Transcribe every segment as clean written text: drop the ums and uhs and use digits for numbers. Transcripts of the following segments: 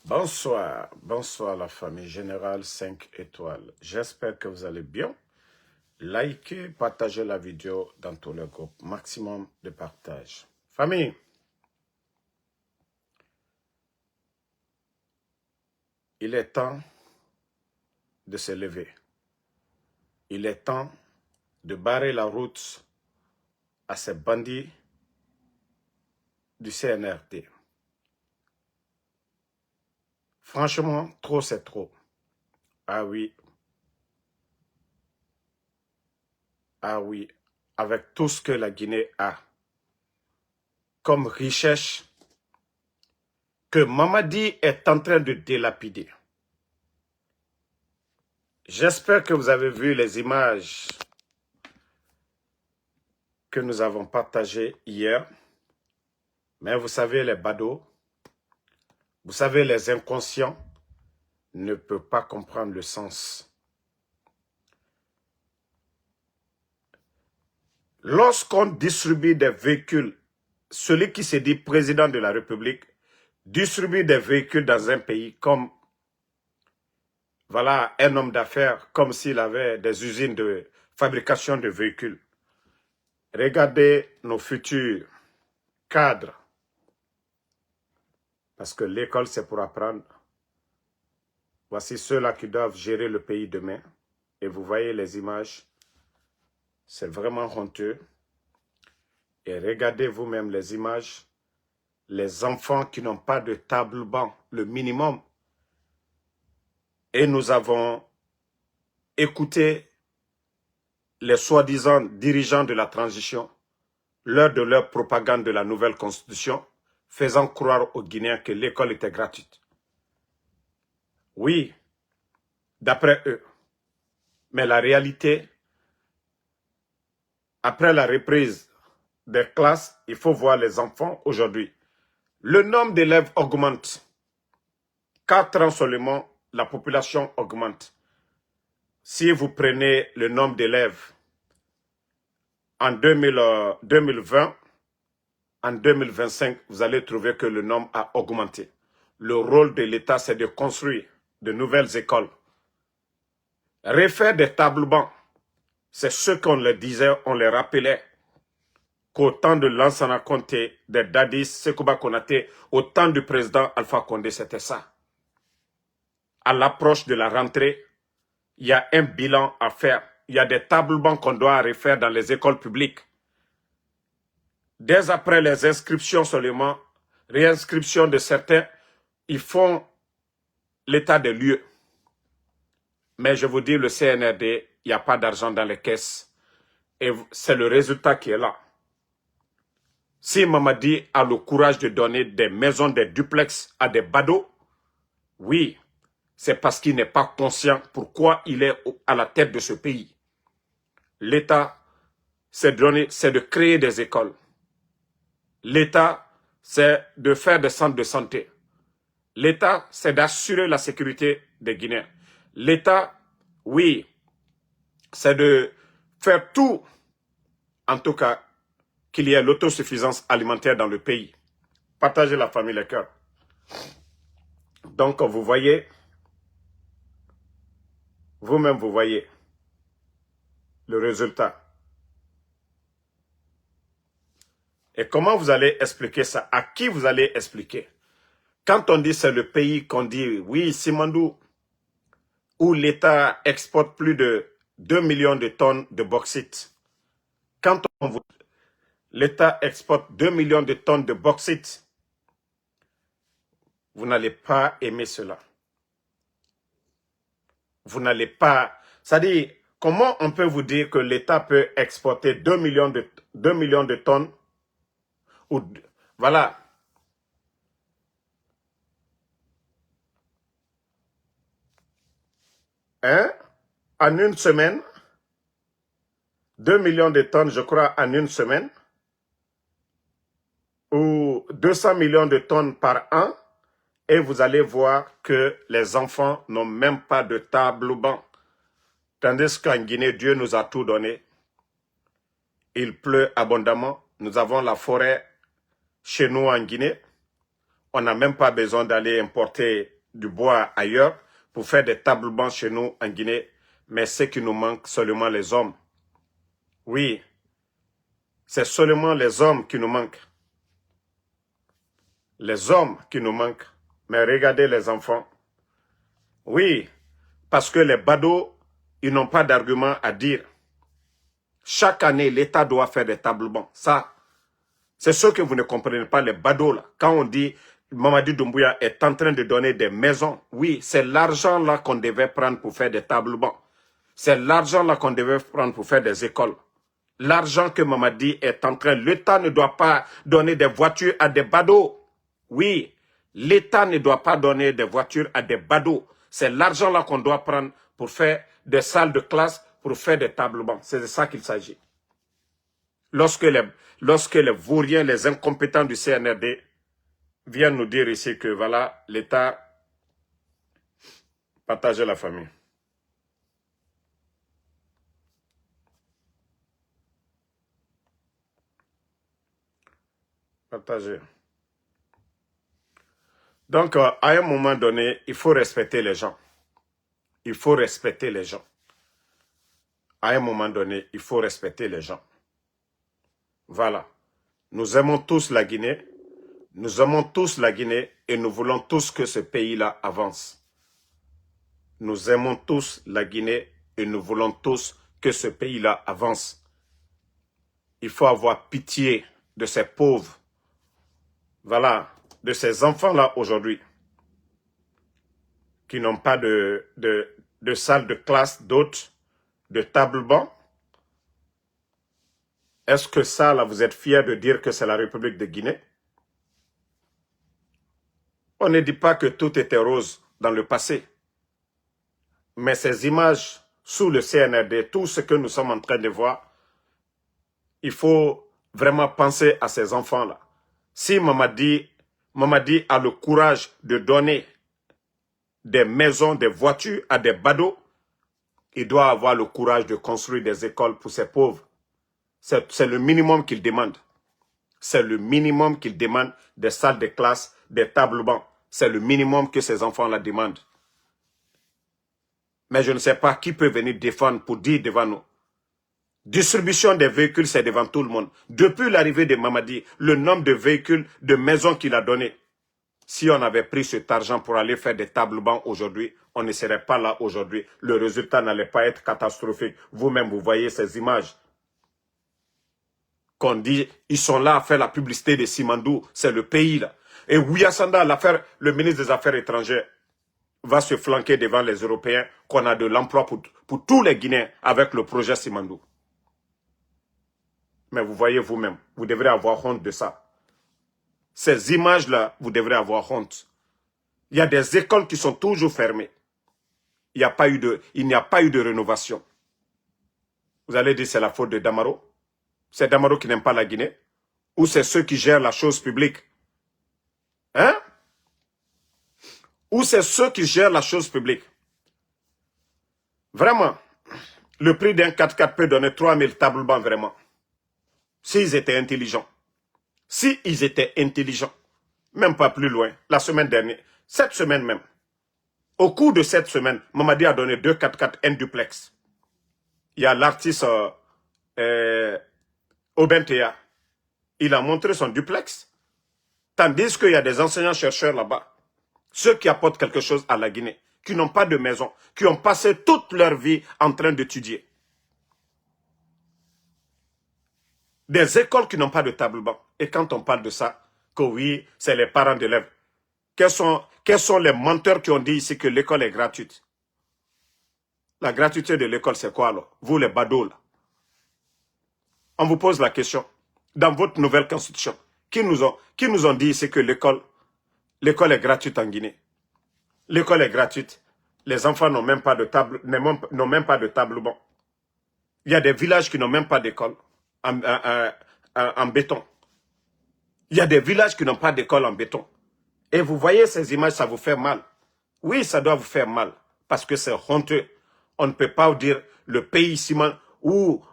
Bonsoir, bonsoir la famille Générale 5 étoiles. J'espère que vous allez bien. Likez, partagez la vidéo dans tous les groupes. Maximum de partage. Famille, il est temps de se lever. Il est temps de barrer la route à ces bandits du CNRD. Franchement, trop c'est trop. Ah oui, avec tout ce que la Guinée a comme richesse que Mamadi est en train de délapider. J'espère que vous avez vu les images que nous avons partagées hier. Mais vous savez, les badauds, vous savez, les inconscients ne peuvent pas comprendre le sens. Lorsqu'on distribue des véhicules, celui qui se dit président de la République distribue des véhicules dans un pays comme, voilà, un homme d'affaires, comme s'il avait des usines de fabrication de véhicules. Regardez nos futurs cadres, parce que l'école c'est pour apprendre. Voici ceux-là qui doivent gérer le pays demain. Et vous voyez les images, c'est vraiment honteux. Et regardez vous-même les images, les enfants qui n'ont pas de table-banc, le minimum. Et nous avons écouté les soi-disant dirigeants de la transition, lors de leur propagande de la nouvelle constitution, faisant croire aux Guinéens que l'école était gratuite. Oui, d'après eux. Mais la réalité, après la reprise des classes, il faut voir les enfants aujourd'hui. Le nombre d'élèves augmente. 4 ans seulement, la population augmente. Si vous prenez le nombre d'élèves en 2020, en 2025, vous allez trouver que le nombre a augmenté. Le rôle de l'État, c'est de construire de nouvelles écoles. Refaire des tables-bancs, c'est ce qu'on leur disait, on les rappelait. Qu'au temps de Lansana Conté, des Dadis, Sekouba Konaté, au temps du président Alpha Condé, c'était ça. À l'approche de la rentrée, il y a un bilan à faire. Il y a des tables-bancs qu'on doit refaire dans les écoles publiques. Dès après les inscriptions seulement, réinscription de certains, ils font l'état des lieux. Mais je vous dis, le CNRD, il n'y a pas d'argent dans les caisses. Et c'est le résultat qui est là. Si Mamadi a le courage de donner des maisons, des duplex à des badauds, oui, c'est parce qu'il n'est pas conscient pourquoi il est à la tête de ce pays. L'État, c'est de créer des écoles. L'État, c'est de faire des centres de santé. L'État, c'est d'assurer la sécurité des Guinéens. L'État, oui, c'est de faire tout, en tout cas, qu'il y ait l'autosuffisance alimentaire dans le pays. Partagez la famille, les cœurs. Donc, vous voyez, vous-même, vous voyez le résultat. Et comment vous allez expliquer ça? À qui vous allez expliquer? Quand on dit c'est le pays qu'on dit, oui, Simandou, où l'État exporte plus de 2 millions de tonnes de bauxite. Quand l'État exporte 2 millions de tonnes de bauxite, vous n'allez pas aimer cela. Vous n'allez pas... C'est-à-dire, comment on peut vous dire que l'État peut exporter 2 millions de tonnes ou, voilà. Hein? En une semaine, 2 millions de tonnes, je crois, en une semaine, ou 200 millions de tonnes par an, et vous allez voir que les enfants n'ont même pas de table banc. Tandis qu'en Guinée, Dieu nous a tout donné. Il pleut abondamment. Nous avons la forêt chez nous en Guinée. On n'a même pas besoin d'aller importer du bois ailleurs pour faire des tables bancs chez nous en Guinée. Mais ce qui nous manque, seulement les hommes. Oui, c'est seulement les hommes qui nous manquent. Les hommes qui nous manquent. Mais regardez les enfants. Oui, parce que les badauds, ils n'ont pas d'argument à dire. Chaque année, l'État doit faire des tables bancs. Ça, c'est ce que vous ne comprenez pas, les badauds là. Quand on dit Mamadi Doumbouya est en train de donner des maisons, oui, c'est l'argent là qu'on devait prendre pour faire des tables bancs. C'est l'argent là qu'on devait prendre pour faire des écoles. L'argent que Mamadi est en train... L'État ne doit pas donner des voitures à des badauds. Oui, l'État ne doit pas donner des voitures à des badauds. C'est l'argent là qu'on doit prendre pour faire des salles de classe, pour faire des tables bancs. C'est de ça qu'il s'agit. Lorsque les vauriens, les incompétents du CNRD viennent nous dire ici que voilà, l'État partage la famille. Partager. Donc, à un moment donné, il faut respecter les gens. Il faut respecter les gens. À un moment donné, il faut respecter les gens. Voilà. Nous aimons tous la Guinée. Nous aimons tous la Guinée et nous voulons tous que ce pays-là avance. Nous aimons tous la Guinée et nous voulons tous que ce pays-là avance. Il faut avoir pitié de ces pauvres. Voilà, de ces enfants-là aujourd'hui qui n'ont pas de salle de classe, d'autres, de table banc. Est-ce que ça, là, vous êtes fiers de dire que c'est la République de Guinée? On ne dit pas que tout était rose dans le passé. Mais ces images sous le CNRD, tout ce que nous sommes en train de voir, il faut vraiment penser à ces enfants-là. Si Mamadi a le courage de donner des maisons, des voitures à des badauds, il doit avoir le courage de construire des écoles pour ces pauvres. C'est le minimum qu'il demande. C'est le minimum qu'il demande, des salles de classe, des tables bancs. C'est le minimum que ces enfants-là demandent. Mais je ne sais pas qui peut venir défendre pour dire devant nous. Distribution des véhicules, c'est devant tout le monde. Depuis l'arrivée de Mamadi, le nombre de véhicules, de maisons qu'il a donné, si on avait pris cet argent pour aller faire des tables bancs aujourd'hui, on ne serait pas là aujourd'hui. Le résultat n'allait pas être catastrophique. Vous-même, vous voyez ces images. Qu'on dit, ils sont là à faire la publicité de Simandou, c'est le pays là. Et Ouyassanda, le ministre des Affaires étrangères, va se flanquer devant les Européens qu'on a de l'emploi pour tous les Guinéens avec le projet Simandou. Mais vous voyez vous-même, vous devrez avoir honte de ça. Ces images-là, vous devrez avoir honte. Il y a des écoles qui sont toujours fermées. Il n'y a pas eu de rénovation. Vous allez dire c'est la faute de Damaro. C'est Damaro qui n'aime pas la Guinée. Ou c'est ceux qui gèrent la chose publique. Hein? Ou c'est ceux qui gèrent la chose publique. Vraiment, le prix d'un 4x4 peut donner 3000 tables bancs vraiment. S'ils étaient intelligents. S'ils étaient intelligents. Même pas plus loin. La semaine dernière. Cette semaine même. Au cours de cette semaine, Mamadi a donné 2 4x4, un duplex. Il y a l'artiste Obentea. Il a montré son duplex. Tandis qu'il y a des enseignants-chercheurs là-bas. Ceux qui apportent quelque chose à la Guinée. Qui n'ont pas de maison. Qui ont passé toute leur vie en train d'étudier. Des écoles qui n'ont pas de table banc. Et quand on parle de ça, que oui, c'est les parents d'élèves. Quels sont les menteurs qui ont dit ici que l'école est gratuite? La gratuité de l'école, c'est quoi alors? Vous les badauds là. On vous pose la question. Dans votre nouvelle constitution, qui nous ont dit ici que l'école est gratuite en Guinée? L'école est gratuite. Les enfants n'ont même pas de table, n'ont même pas de table banc. Il y a des villages qui n'ont même pas d'école en béton. Il y a des villages qui n'ont pas d'école en béton. Et vous voyez ces images, ça vous fait mal. Oui, ça doit vous faire mal. Parce que c'est honteux. On ne peut pas dire le pays Simandou où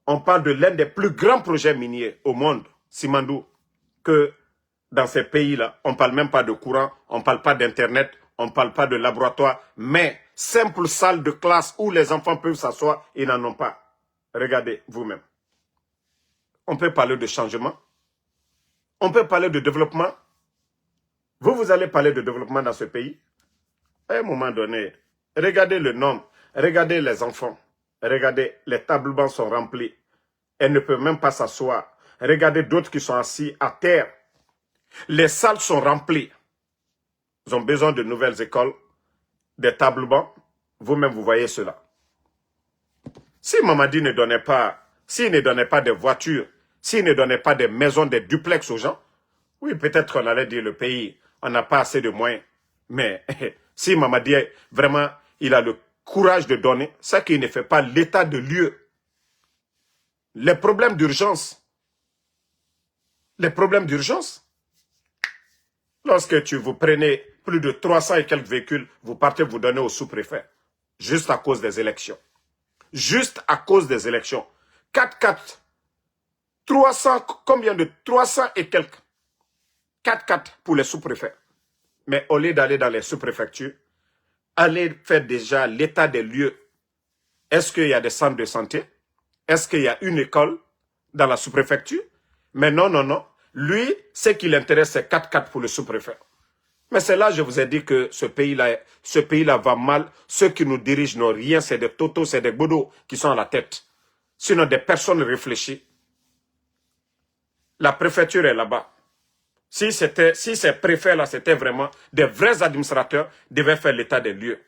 on parle de l'un des plus grands projets miniers au monde, Simandou, que dans ces pays-là, on ne parle même pas de courant, on ne parle pas d'internet, On ne parle pas de laboratoire, mais simple salle de classe où les enfants peuvent s'asseoir, ils n'en ont pas. Regardez vous-même. On peut parler de changement. On peut parler de développement. Vous allez parler de développement dans ce pays. À un moment donné, regardez le nombre, regardez les enfants. Regardez, les tables bancs sont remplis. Elles ne peuvent même pas s'asseoir. Regardez d'autres qui sont assis à terre. Les salles sont remplies. Ils ont besoin de nouvelles écoles, des tables bancs. Vous-même, vous voyez cela. Si Mamadi ne donnait pas, s'il ne donnait pas des voitures, s'il ne donnait pas des maisons, des duplex aux gens, oui, peut-être qu'on allait dire le pays, on n'a pas assez de moyens. Mais si Mamadi, vraiment, il a le courage de donner, c'est qu'il ne fait pas l'état de lieu. Les problèmes d'urgence, lorsque vous prenez plus de 300 et quelques véhicules, vous partez vous donner au sous-préfet, juste à cause des élections. Juste à cause des élections. 4-4, 300, combien de 300 et quelques 4-4 pour les sous-préfets. Mais au lieu d'aller dans les sous-préfectures, allez faire déjà l'état des lieux. Est-ce qu'il y a des centres de santé? Est-ce qu'il y a une école dans la sous-préfecture? Mais non, non, non. Lui, ce qui l'intéresse, c'est 4-4 pour le sous-préfet. Mais c'est là, je vous ai dit que ce pays-là va mal. Ceux qui nous dirigent n'ont rien, c'est des totos, c'est des bodos qui sont à la tête. Sinon, des personnes réfléchies. La préfecture est là-bas. Si ces préfets-là, c'était vraiment des vrais administrateurs, devaient faire l'état des lieux.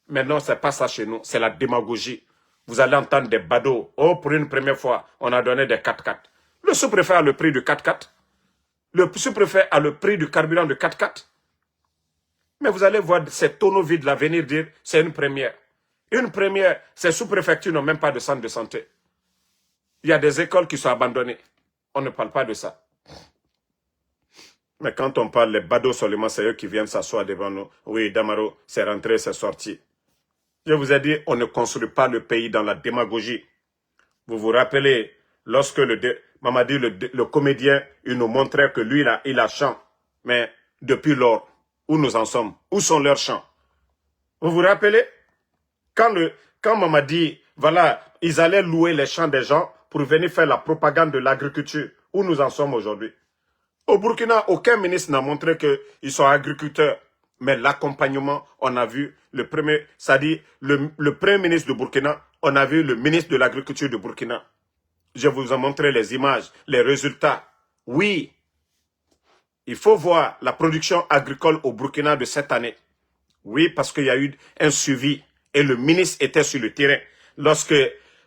Mais non, c'est pas ça chez nous, c'est la démagogie. Vous allez entendre des badauds. Oh, pour une première fois, on a donné des 4x4. Le sous-préfet a le prix du 4x4. Le sous-préfet a le prix du carburant de 4x4. Mais vous allez voir ces tonneaux vides-là venir dire, c'est une première. Une première, ces sous-préfectures n'ont même pas de centre de santé. Il y a des écoles qui sont abandonnées. On ne parle pas de ça. Mais quand on parle, les badauds seulement, c'est eux qui viennent s'asseoir devant nous. Oui, Damaro, c'est rentré, c'est sorti. Je vous ai dit, on ne construit pas le pays dans la démagogie. Vous vous rappelez, lorsque Mamadi, le comédien, il nous montrait que lui, il a chant. Mais depuis lors, où nous en sommes? Où sont leurs chants? Vous vous rappelez? Quand Mamadi, voilà, ils allaient louer les champs des gens pour venir faire la propagande de l'agriculture. Où nous en sommes aujourd'hui? Au Burkina, aucun ministre n'a montré qu'ils sont agriculteurs. Mais l'accompagnement, on a vu le premier, c'est-à-dire le premier ministre du Burkina, on a vu le ministre de l'agriculture du Burkina. Je vous ai montré les images, les résultats. Oui, il faut voir la production agricole au Burkina de cette année. Oui, parce qu'il y a eu un suivi et le ministre était sur le terrain. Lorsque,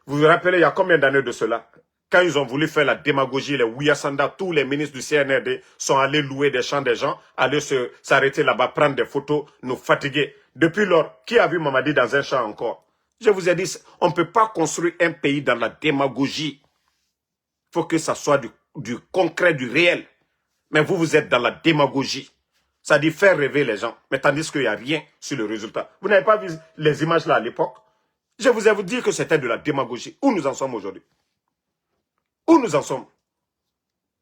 vous vous rappelez, il y a combien d'années de cela? Quand ils ont voulu faire la démagogie, les Ouyasanda, tous les ministres du CNRD sont allés louer des champs des gens, aller s'arrêter là-bas, prendre des photos, nous fatiguer. Depuis lors, qui a vu Mamadi dans un champ encore? Je vous ai dit, on ne peut pas construire un pays dans la démagogie. Il faut que ça soit du concret, du réel. Mais vous êtes dans la démagogie. Ça dit faire rêver les gens, mais tandis qu'il n'y a rien sur le résultat. Vous n'avez pas vu les images là à l'époque? Je vous ai dit que c'était de la démagogie. Où nous en sommes aujourd'hui? Où nous en sommes?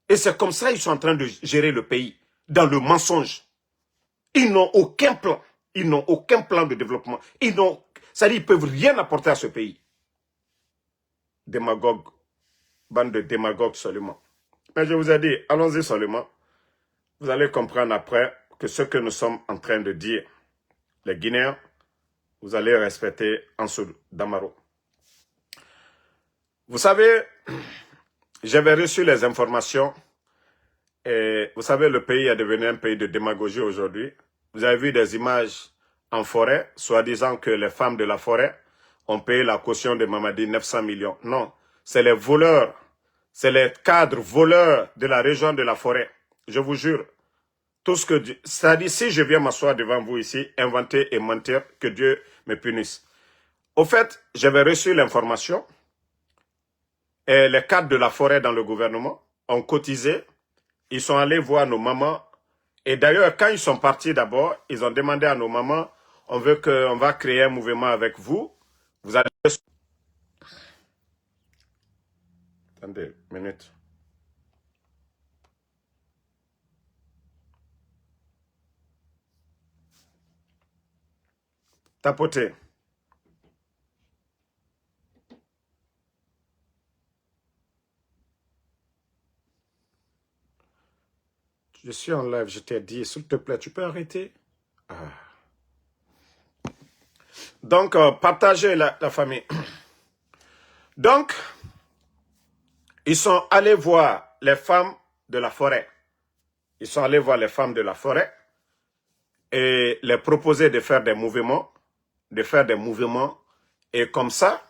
Et c'est comme ça qu'ils sont en train de gérer le pays, dans le mensonge. Ils n'ont aucun plan. Ils n'ont aucun plan de développement. C'est-à-dire qu'ils ne peuvent rien apporter à ce pays. Démagogues. Bande de démagogues seulement. Mais je vous ai dit, allons-y seulement. Vous allez comprendre après que ce que nous sommes en train de dire, les Guinéens, vous allez respecter Ansou Damaro. Vous savez, j'avais reçu les informations et vous savez, le pays est devenu un pays de démagogie aujourd'hui. Vous avez vu des images en forêt, soi-disant que les femmes de la forêt ont payé la caution de Mamadi 900 millions. Non, c'est les voleurs, c'est les cadres voleurs de la région de la forêt. Je vous jure, tout ce que Dieu... C'est-à-dire, si je viens m'asseoir devant vous ici, inventer et mentir, que Dieu me punisse. Au fait, j'avais reçu l'information et les cadres de la forêt dans le gouvernement ont cotisé. Ils sont allés voir nos mamans. Et d'ailleurs, quand ils sont partis d'abord, ils ont demandé à nos mamans, on va créer un mouvement avec vous. Vous allez... Attendez, une minute. Tapotez. Je suis en live, je t'ai dit, s'il te plaît, tu peux arrêter? Ah. Donc, partagez la famille. Donc, ils sont allés voir les femmes de la forêt. Ils sont allés voir les femmes de la forêt et les proposer de faire des mouvements, et comme ça,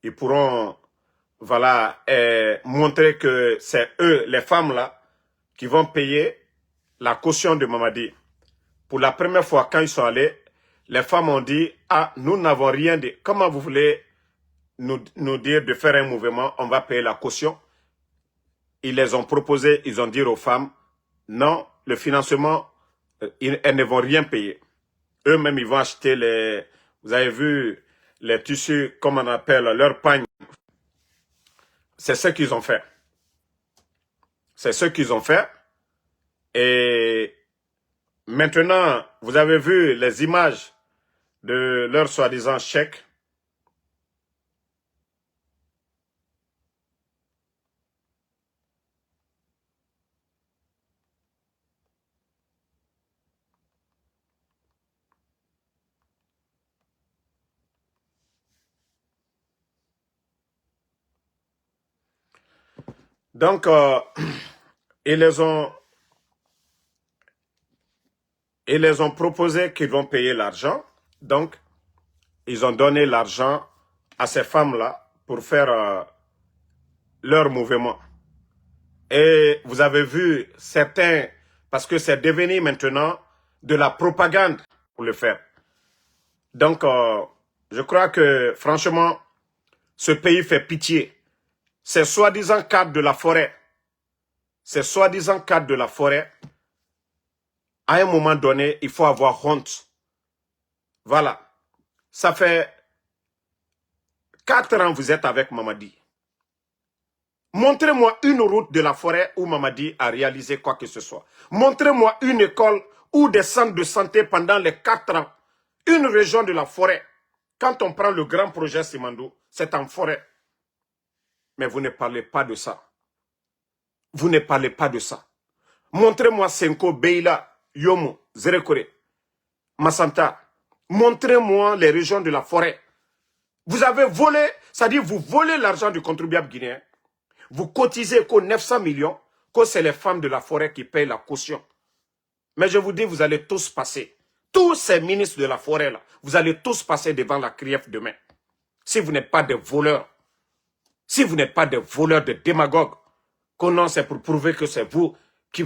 ils pourront, voilà, montrer que c'est eux, les femmes là, qui vont payer la caution de Mamadi. Pour la première fois, quand ils sont allés, les femmes ont dit, ah, nous n'avons rien dit. Comment vous voulez nous dire de faire un mouvement, on va payer la caution? Ils les ont proposé, ils ont dit aux femmes, non, le financement, elles ne vont rien payer. Eux-mêmes, ils vont acheter les, vous avez vu, les tissus, comme on appelle, leur pagne. C'est ce qu'ils ont fait. C'est ce qu'ils ont fait. Et maintenant, vous avez vu les images de leur soi-disant chèque. Donc, ils les ont proposé qu'ils vont payer l'argent. Donc, ils ont donné l'argent à ces femmes-là pour faire leur mouvement. Et vous avez vu certains, parce que c'est devenu maintenant de la propagande pour le faire. Donc, je crois que franchement, ce pays fait pitié. Ces soi-disant cadres de la forêt, à un moment donné, il faut avoir honte. Voilà. Ça fait 4 ans que vous êtes avec Mamadi. Montrez-moi une route de la forêt où Mamadi a réalisé quoi que ce soit. Montrez-moi une école ou des centres de santé pendant les 4 ans. Une région de la forêt. Quand on prend le grand projet Simandou, c'est en forêt. Mais vous ne parlez pas de ça. Vous ne parlez pas de ça. Montrez-moi Senko, Beila, Yomo, Zerekore, Massanta. Montrez-moi les régions de la forêt. Vous avez volé, c'est-à-dire vous volez l'argent du contribuable guinéen. Vous cotisez qu'aux 900 millions, que c'est les femmes de la forêt qui payent la caution. Mais je vous dis, vous allez tous passer. Tous ces ministres de la forêt là, vous allez tous passer devant la CRIEF demain. Si vous n'êtes pas des voleurs, si vous n'êtes pas des voleurs, de démagogues, que non, c'est pour prouver que c'est vous qui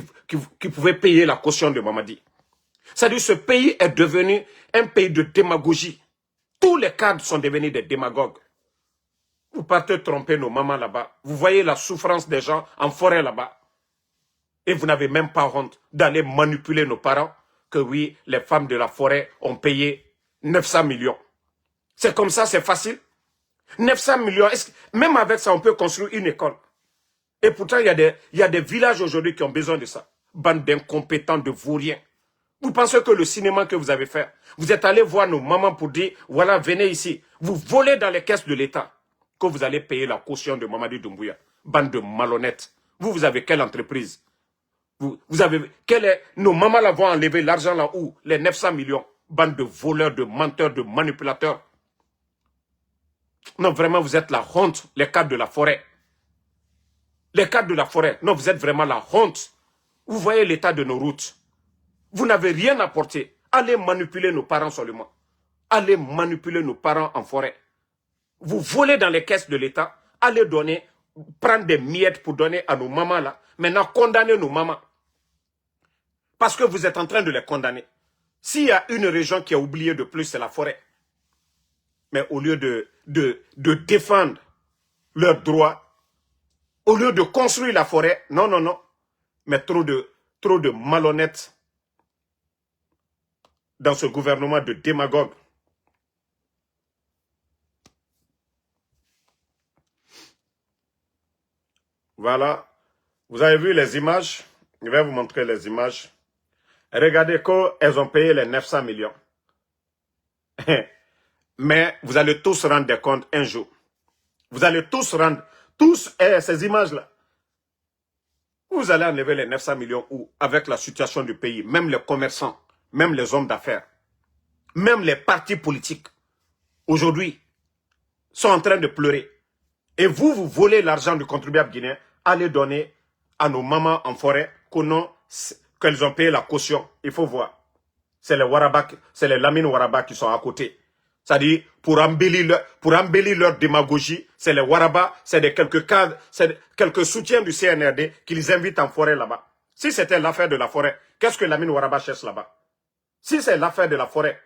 pouvez payer la caution de Mamadi. C'est-à-dire ce pays est devenu un pays de démagogie. Tous les cadres sont devenus des démagogues. Vous partez tromper nos mamans là-bas. Vous voyez la souffrance des gens en forêt là-bas. Et vous n'avez même pas honte d'aller manipuler nos parents que oui, les femmes de la forêt ont payé 900 millions. C'est comme ça, c'est facile. 900 millions, même avec ça, on peut construire une école. Et pourtant, il y a des villages aujourd'hui qui ont besoin de ça. Bande d'incompétents, de vauriens. Vous pensez que le cinéma que vous avez fait, vous êtes allé voir nos mamans pour dire, voilà, venez ici. Vous volez dans les caisses de l'État que vous allez payer la caution de Mamadi Doumbouya. Bande de malhonnêtes. Vous avez quelle entreprise? Vous avez, nos mamans là vont enlever l'argent là où? Les 900 millions. Bande de voleurs, de menteurs, de manipulateurs. Non, vraiment, vous êtes la honte, les cadres de la forêt. Les cadres de la forêt, non, vous êtes vraiment la honte. Vous voyez l'état de nos routes. Vous n'avez rien apporté. Allez manipuler nos parents seulement. Allez manipuler nos parents en forêt. Vous volez dans les caisses de l'État. Allez donner, prendre des miettes pour donner à nos mamans là. Maintenant, condamnez nos mamans. Parce que vous êtes en train de les condamner. S'il y a une région qui a oublié de plus, c'est la forêt. Mais au lieu de défendre leurs droits, au lieu de construire la forêt, non, non, non. Mais trop de malhonnêtes dans ce gouvernement de démagogues. Voilà. Vous avez vu les images? Je vais vous montrer les images. Regardez qu'elles ont payé les 900 millions. Mais vous allez tous rendre compte un jour. Vous allez tous rendre, ces images-là. Vous allez enlever les 900 millions où, avec la situation du pays, même les commerçants, même les hommes d'affaires, même les partis politiques, aujourd'hui, sont en train de pleurer. Et vous, vous volez l'argent du contribuable guinéen, allez donner à nos mamans en forêt qu'elles ont payé la caution. Il faut voir. C'est les Waraba, c'est les Lamine Waraba qui sont à côté. C'est-à-dire, pour embellir leur démagogie, c'est les Waraba, c'est quelques cadres, c'est quelques soutiens du CNRD qui les invitent en forêt là-bas. Si c'était l'affaire de la forêt, qu'est-ce que Lamine Waraba cherche là-bas? Si c'est l'affaire de la forêt,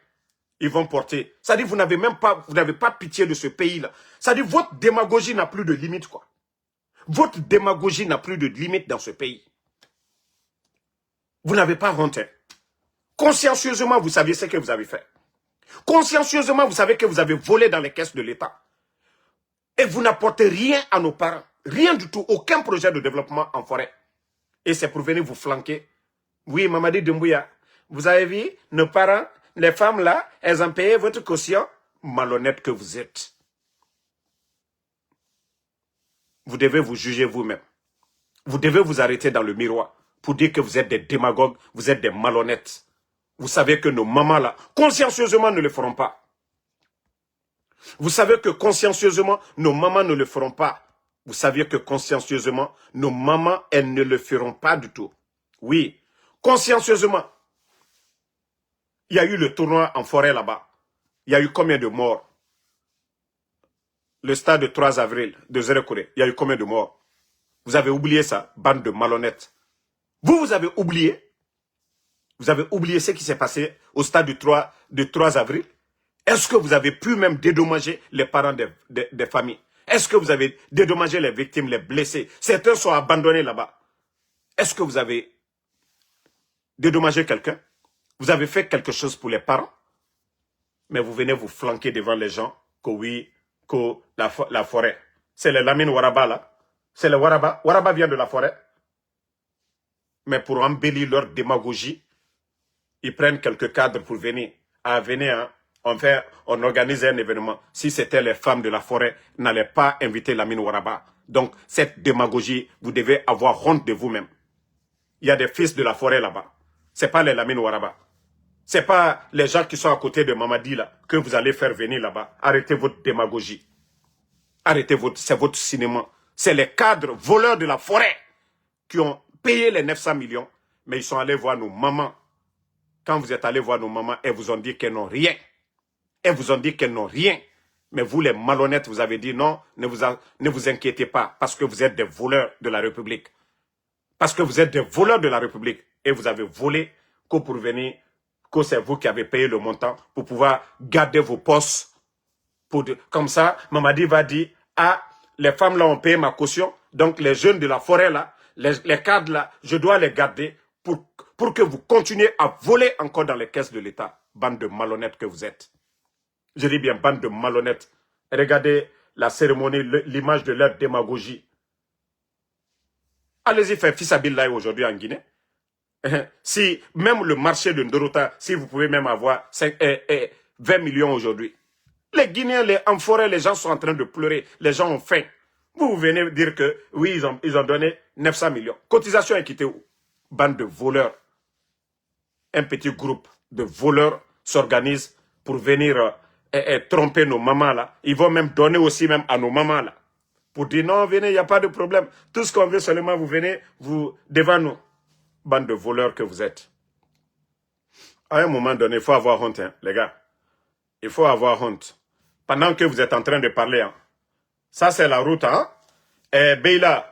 ils vont porter. C'est-à-dire, vous n'avez pas pitié de ce pays-là. C'est-à-dire, votre démagogie n'a plus de limite, quoi. Votre démagogie n'a plus de limite dans ce pays. Vous n'avez pas honte. Hein. Consciencieusement, vous saviez ce que vous avez fait. Consciencieusement, vous savez que vous avez volé dans les caisses de l'État. Et vous n'apportez rien à nos parents. Rien du tout. Aucun projet de développement en forêt. Et c'est pour venir vous flanquer. Oui, Mamadi Doumbouya, vous avez vu, nos parents, les femmes là, elles ont payé votre caution. Malhonnête que vous êtes. Vous devez vous juger vous-même. Vous devez vous arrêter dans le miroir pour dire que vous êtes des démagogues, vous êtes des malhonnêtes. Vous savez que nos mamans là, consciencieusement ne le feront pas. Vous savez que consciencieusement, nos mamans ne le feront pas. Vous savez que consciencieusement, nos mamans, elles ne le feront pas du tout. Oui, consciencieusement. Il y a eu le tournoi en forêt là-bas. Il y a eu combien de morts? Le stade de 3 avril de Zérekouré, il y a eu combien de morts? Vous avez oublié ça, bande de malhonnêtes. Vous avez oublié. Vous avez oublié ce qui s'est passé au stade du 3 avril. Est-ce que vous avez pu même dédommager les parents des familles? Est-ce que vous avez dédommagé les victimes, les blessés? Certains sont abandonnés là-bas. Est-ce que vous avez dédommagé quelqu'un? Vous avez fait quelque chose pour les parents? Mais vous venez vous flanquer devant les gens que oui, que la forêt. C'est les Lamine Waraba là. C'est les Waraba. Waraba vient de la forêt. Mais pour embellir leur démagogie, ils prennent quelques cadres pour venir. Ah, venez, hein. On organise un événement. Si c'était les femmes de la forêt, n'allaient pas inviter Lamine Waraba. Donc, cette démagogie, vous devez avoir honte de vous-même. Il y a des fils de la forêt là-bas. Ce n'est pas les Lamine Waraba. Ce n'est pas les gens qui sont à côté de Mamadi là, que vous allez faire venir là-bas. Arrêtez votre démagogie. Arrêtez c'est votre cinéma. C'est les cadres voleurs de la forêt qui ont payé les 900 millions, mais ils sont allés voir nos mamans. Quand vous êtes allés voir nos mamans, elles vous ont dit qu'elles n'ont rien. Elles vous ont dit qu'elles n'ont rien. Mais vous, les malhonnêtes, vous avez dit non, ne vous inquiétez pas, parce que vous êtes des voleurs de la République. Parce que vous êtes des voleurs de la République. Et vous avez volé que pour venir, que c'est vous qui avez payé le montant pour pouvoir garder vos postes. Comme ça, Mamadi va dire, ah, les femmes là ont payé ma caution, donc les jeunes de la forêt là, les cadres là, je dois les garder pour que vous continuez à voler encore dans les caisses de l'État. Bande de malhonnêtes que vous êtes. Je dis bien, bande de malhonnêtes. Regardez la cérémonie, l'image de leur démagogie. Allez-y faire fils Abillahi aujourd'hui en Guinée. Si même le marché de Ndorota, si vous pouvez même avoir 20 millions aujourd'hui. Les Guinéens, en forêt, les gens sont en train de pleurer. Les gens ont faim. Vous venez dire que, oui, ils ont donné 900 millions. Cotisation équité où? Bande de voleurs. Un petit groupe de voleurs s'organise pour venir tromper nos mamans là. Ils vont même donner aussi même à nos mamans là. Pour dire non, venez, il n'y a pas de problème. Tout ce qu'on veut seulement, vous venez, devant nous. Bande de voleurs que vous êtes. À un moment donné, il faut avoir honte, hein, les gars. Il faut avoir honte. Pendant que vous êtes en train de parler, hein. Ça c'est la route, hein. Beila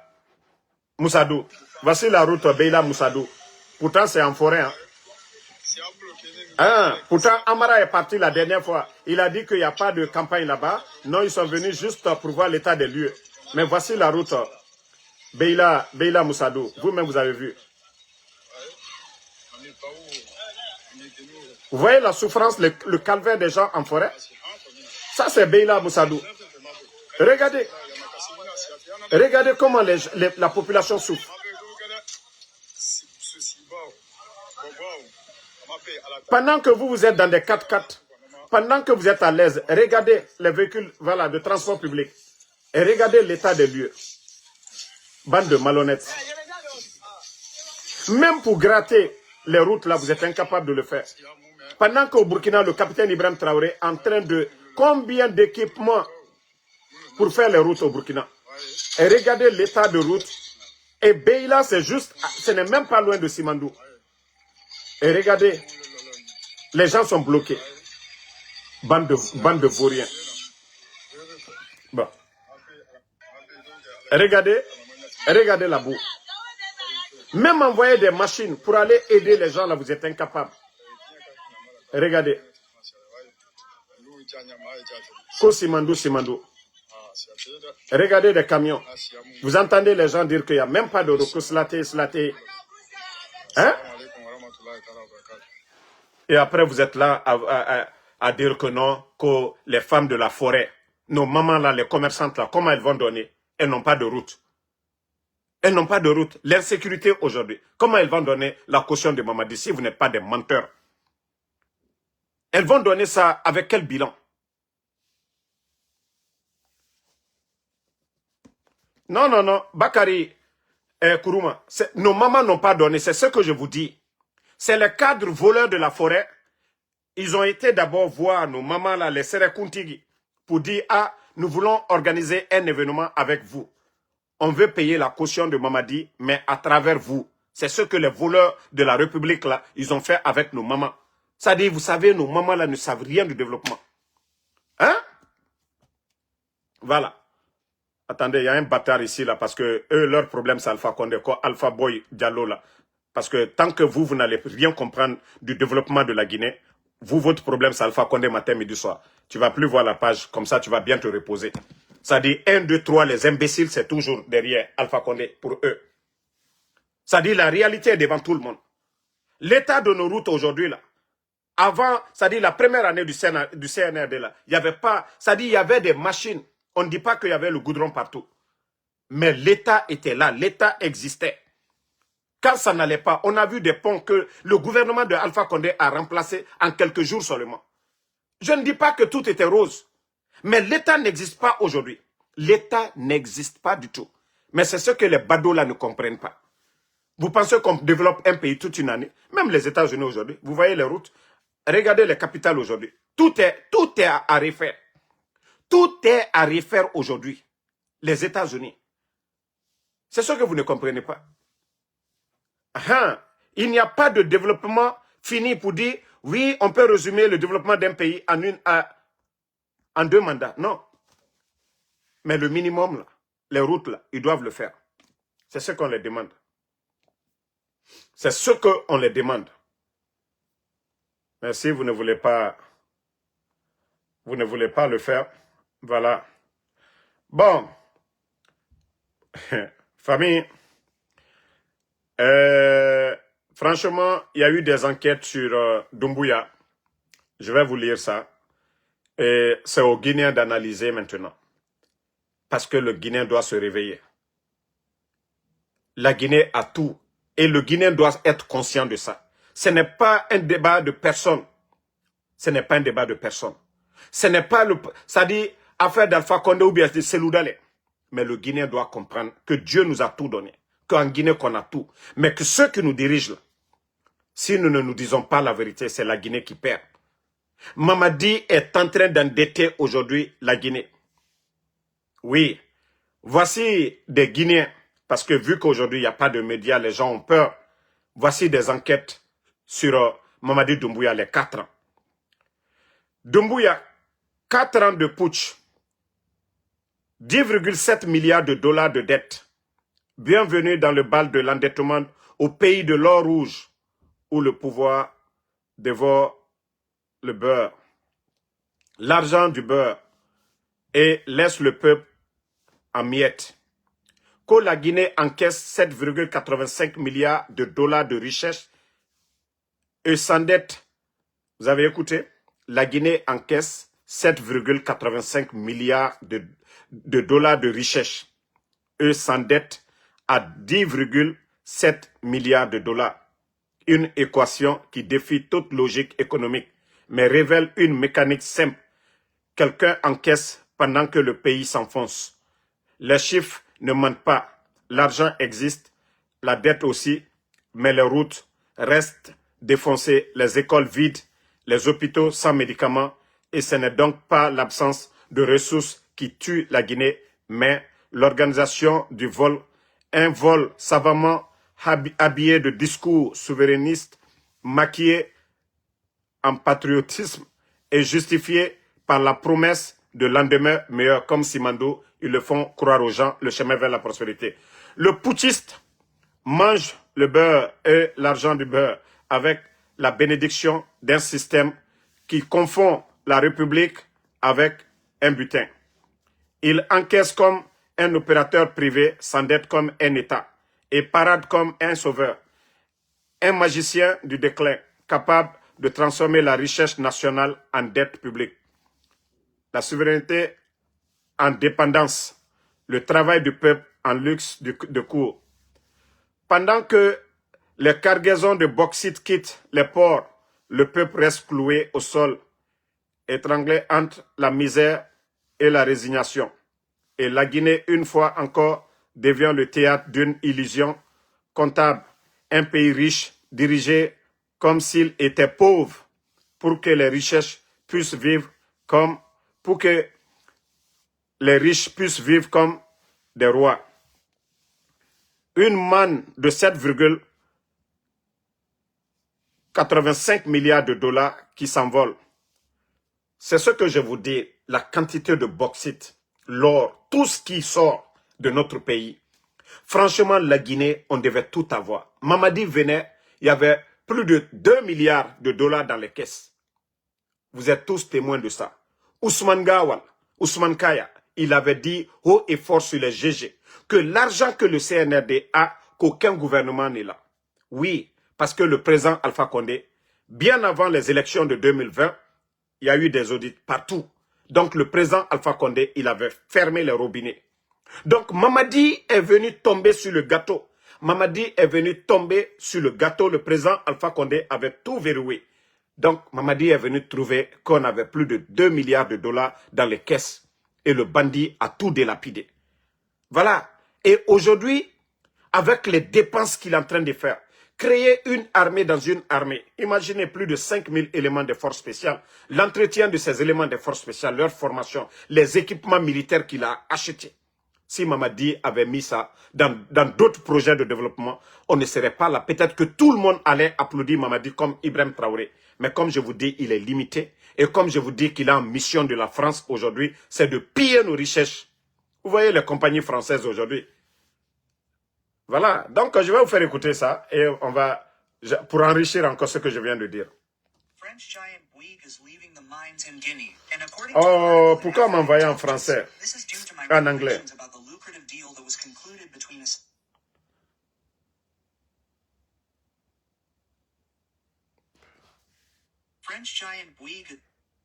Moussadou. Voici la route Beila Moussadou. Pourtant c'est en forêt, hein. Pourtant, Amara est parti la dernière fois. Il a dit qu'il n'y a pas de campagne là-bas. Non, ils sont venus juste pour voir l'état des lieux. Mais voici la route. Beila Moussadou. Vous-même, vous avez vu. Vous voyez la souffrance, le calvaire des gens en forêt? Ça, c'est Beila Moussadou. Regardez. Regardez comment la population souffre. Pendant que vous êtes dans des 4x4, pendant que vous êtes à l'aise, regardez les véhicules voilà, de transport public et regardez l'état des lieux. Bande de malhonnêtes. Même pour gratter les routes, là, vous êtes incapable de le faire. Pendant qu'au Burkina, le capitaine Ibrahim Traoré est en train de... Combien d'équipements pour faire les routes au Burkina? Et regardez l'état de route. Et Beila, c'est juste... Ce n'est même pas loin de Simandou. Et regardez, les gens sont bloqués. Bande de vauriens. Bon. Regardez la boue. Même envoyer des machines pour aller aider les gens, là, vous êtes incapables. Regardez. Simandou. Regardez les camions. Vous entendez les gens dire qu'il n'y a même pas de recours slaté. Hein? Et après, vous êtes là à dire que non, que les femmes de la forêt, nos mamans là, les commerçantes là, comment elles vont donner? Elles n'ont pas de route. Elles n'ont pas de route. L'insécurité aujourd'hui, comment elles vont donner la caution de Mamadi si vous n'êtes pas des menteurs? Elles vont donner ça avec quel bilan? Non. Bakari Kourouma, nos mamans n'ont pas donné, c'est ce que je vous dis. C'est les cadres voleurs de la forêt. Ils ont été d'abord voir nos mamans, là, les Serekountigi, pour dire, ah, nous voulons organiser un événement avec vous. On veut payer la caution de Mamadi, mais à travers vous. C'est ce que les voleurs de la République, là, ils ont fait avec nos mamans. C'est-à-dire, vous savez, nos mamans, là, ne savent rien du développement. Hein? Voilà. Attendez, il y a un bâtard ici, là, parce que eux, leur problème, c'est Alpha Condé, Alpha Boy Diallo, là. Parce que tant que vous n'allez rien comprendre du développement de la Guinée, votre problème, c'est Alpha Condé matin, midi, soir. Tu ne vas plus voir la page, comme ça, tu vas bien te reposer. Ça dit 1, 2, 3, les imbéciles, c'est toujours derrière Alpha Condé, pour eux. Ça dit la réalité est devant tout le monde. L'état de nos routes aujourd'hui, là, avant, ça dit la première année du CNRD, là, il n'y avait pas, ça dit il y avait des machines. On ne dit pas qu'il y avait le goudron partout. Mais l'État était là, l'État existait. Quand ça n'allait pas, on a vu des ponts que le gouvernement de Alpha Condé a remplacés en quelques jours seulement. Je ne dis pas que tout était rose. Mais l'État n'existe pas aujourd'hui. L'État n'existe pas du tout. Mais c'est ce que les badauds là ne comprennent pas. Vous pensez qu'on développe un pays toute une année? Même les États-Unis aujourd'hui, vous voyez les routes. Regardez les capitales aujourd'hui. Tout est à refaire. Tout est à refaire aujourd'hui. Les États-Unis. C'est ce que vous ne comprenez pas. Il n'y a pas de développement fini pour dire, oui, on peut résumer le développement d'un pays en 2 mandats. Non. Mais le minimum, là, les routes, là, ils doivent le faire. C'est ce qu'on les demande. C'est ce qu'on les demande. Mais si vous ne voulez pas le faire, voilà. Bon. Famille. Franchement, il y a eu des enquêtes sur Doumbouya. Je vais vous lire ça. Et c'est aux Guinéens d'analyser maintenant. Parce que le Guinéen doit se réveiller. La Guinée a tout. Et le Guinéen doit être conscient de ça. Ce n'est pas un débat de personne. Ce n'est pas un débat de personne. Ce n'est pas ça dit affaire d'Alpha Condé ou bien de Selou Dale. Mais le Guinéen doit comprendre que Dieu nous a tout donné. Qu'en Guinée qu'on a tout. Mais que ceux qui nous dirigent là, si nous ne nous disons pas la vérité, c'est la Guinée qui perd. Mamadi est en train d'endetter aujourd'hui la Guinée. Oui, voici des Guinéens, parce que vu qu'aujourd'hui il n'y a pas de médias, les gens ont peur. Voici des enquêtes sur Mamadi Doumbouya, les 4 ans. Doumbouya, 4 ans de putsch, 10,7 milliards de dollars de dette. Bienvenue dans le bal de l'endettement au pays de l'or rouge, où le pouvoir dévore le beurre, l'argent du beurre, et laisse le peuple en miettes. Que la Guinée encaisse 7,85 milliards de dollars de richesse et s'endette. Vous avez écouté? La Guinée encaisse 7,85 milliards de dollars de richesse et s'endette à 10,7 milliards de dollars. Une équation qui défie toute logique économique. mais révèle une mécanique simple. Quelqu'un encaisse pendant que le pays s'enfonce. Les chiffres ne mentent pas. L'argent existe, la dette aussi, mais les routes restent défoncées, les écoles vides, les hôpitaux sans médicaments, et ce n'est donc pas l'absence de ressources qui tue la Guinée, mais l'organisation du vol, un vol savamment habillé de discours souverainistes, maquillé en patriotisme et justifié par la promesse de lendemain meilleur, comme Simando, ils le font croire aux gens, le chemin vers la prospérité. Le putschiste mange le beurre et l'argent du beurre avec la bénédiction d'un système qui confond la République avec un butin. Il encaisse comme un opérateur privé, s'endette comme un État et parade comme un sauveur. Un magicien du déclin, capable de transformer la richesse nationale en dette publique. La souveraineté en dépendance, le travail du peuple en luxe de cour. Pendant que les cargaisons de bauxite quittent les ports, le peuple reste cloué au sol, étranglé entre la misère et la résignation. Et la Guinée, une fois encore, devient le théâtre d'une illusion comptable, un pays riche dirigé comme s'il était pauvre pour que les richesses puissent vivre comme, pour que les riches puissent vivre comme des rois. Une manne de 7,85 milliards de dollars qui s'envole. C'est ce que je vous dis, la quantité de bauxite, l'or, tout ce qui sort de notre pays. Franchement, la Guinée, on devait tout avoir. Mamadi venait, il y avait plus de 2 milliards de dollars dans les caisses. Vous êtes tous témoins de ça. Ousmane Gawal, Ousmane Kaya, il avait dit haut et fort sur les GG que l'argent que le CNRD a, qu'aucun gouvernement n'est là. Oui, parce que le président Alpha Condé, bien avant les élections de 2020, il y a eu des audits partout. Donc le président Alpha Condé, il avait fermé les robinets. Donc Mamadi est venu tomber sur le gâteau. Mamadi est venu tomber sur le gâteau. Le président Alpha Condé avait tout verrouillé. Donc Mamadi est venu trouver qu'on avait plus de 2 milliards de dollars dans les caisses. Et le bandit a tout délapidé. Voilà. Et aujourd'hui, avec les dépenses qu'il est en train de faire, créer une armée dans une armée. Imaginez plus de 5000 éléments de forces spéciales. L'entretien de ces éléments de forces spéciales, leur formation, les équipements militaires qu'il a achetés. Si Mamadi avait mis ça dans d'autres projets de développement, on ne serait pas là. Peut-être que tout le monde allait applaudir Mamadi comme Ibrahim Traoré. Mais comme je vous dis, il est limité. Et comme je vous dis qu'il a en mission de la France aujourd'hui, c'est de piller nos richesses. Vous voyez les compagnies françaises aujourd'hui. Voilà, donc je vais vous faire écouter ça et on va, pour enrichir encore ce que je viens de dire. Oh, pourquoi m'envoyer en français? En anglais.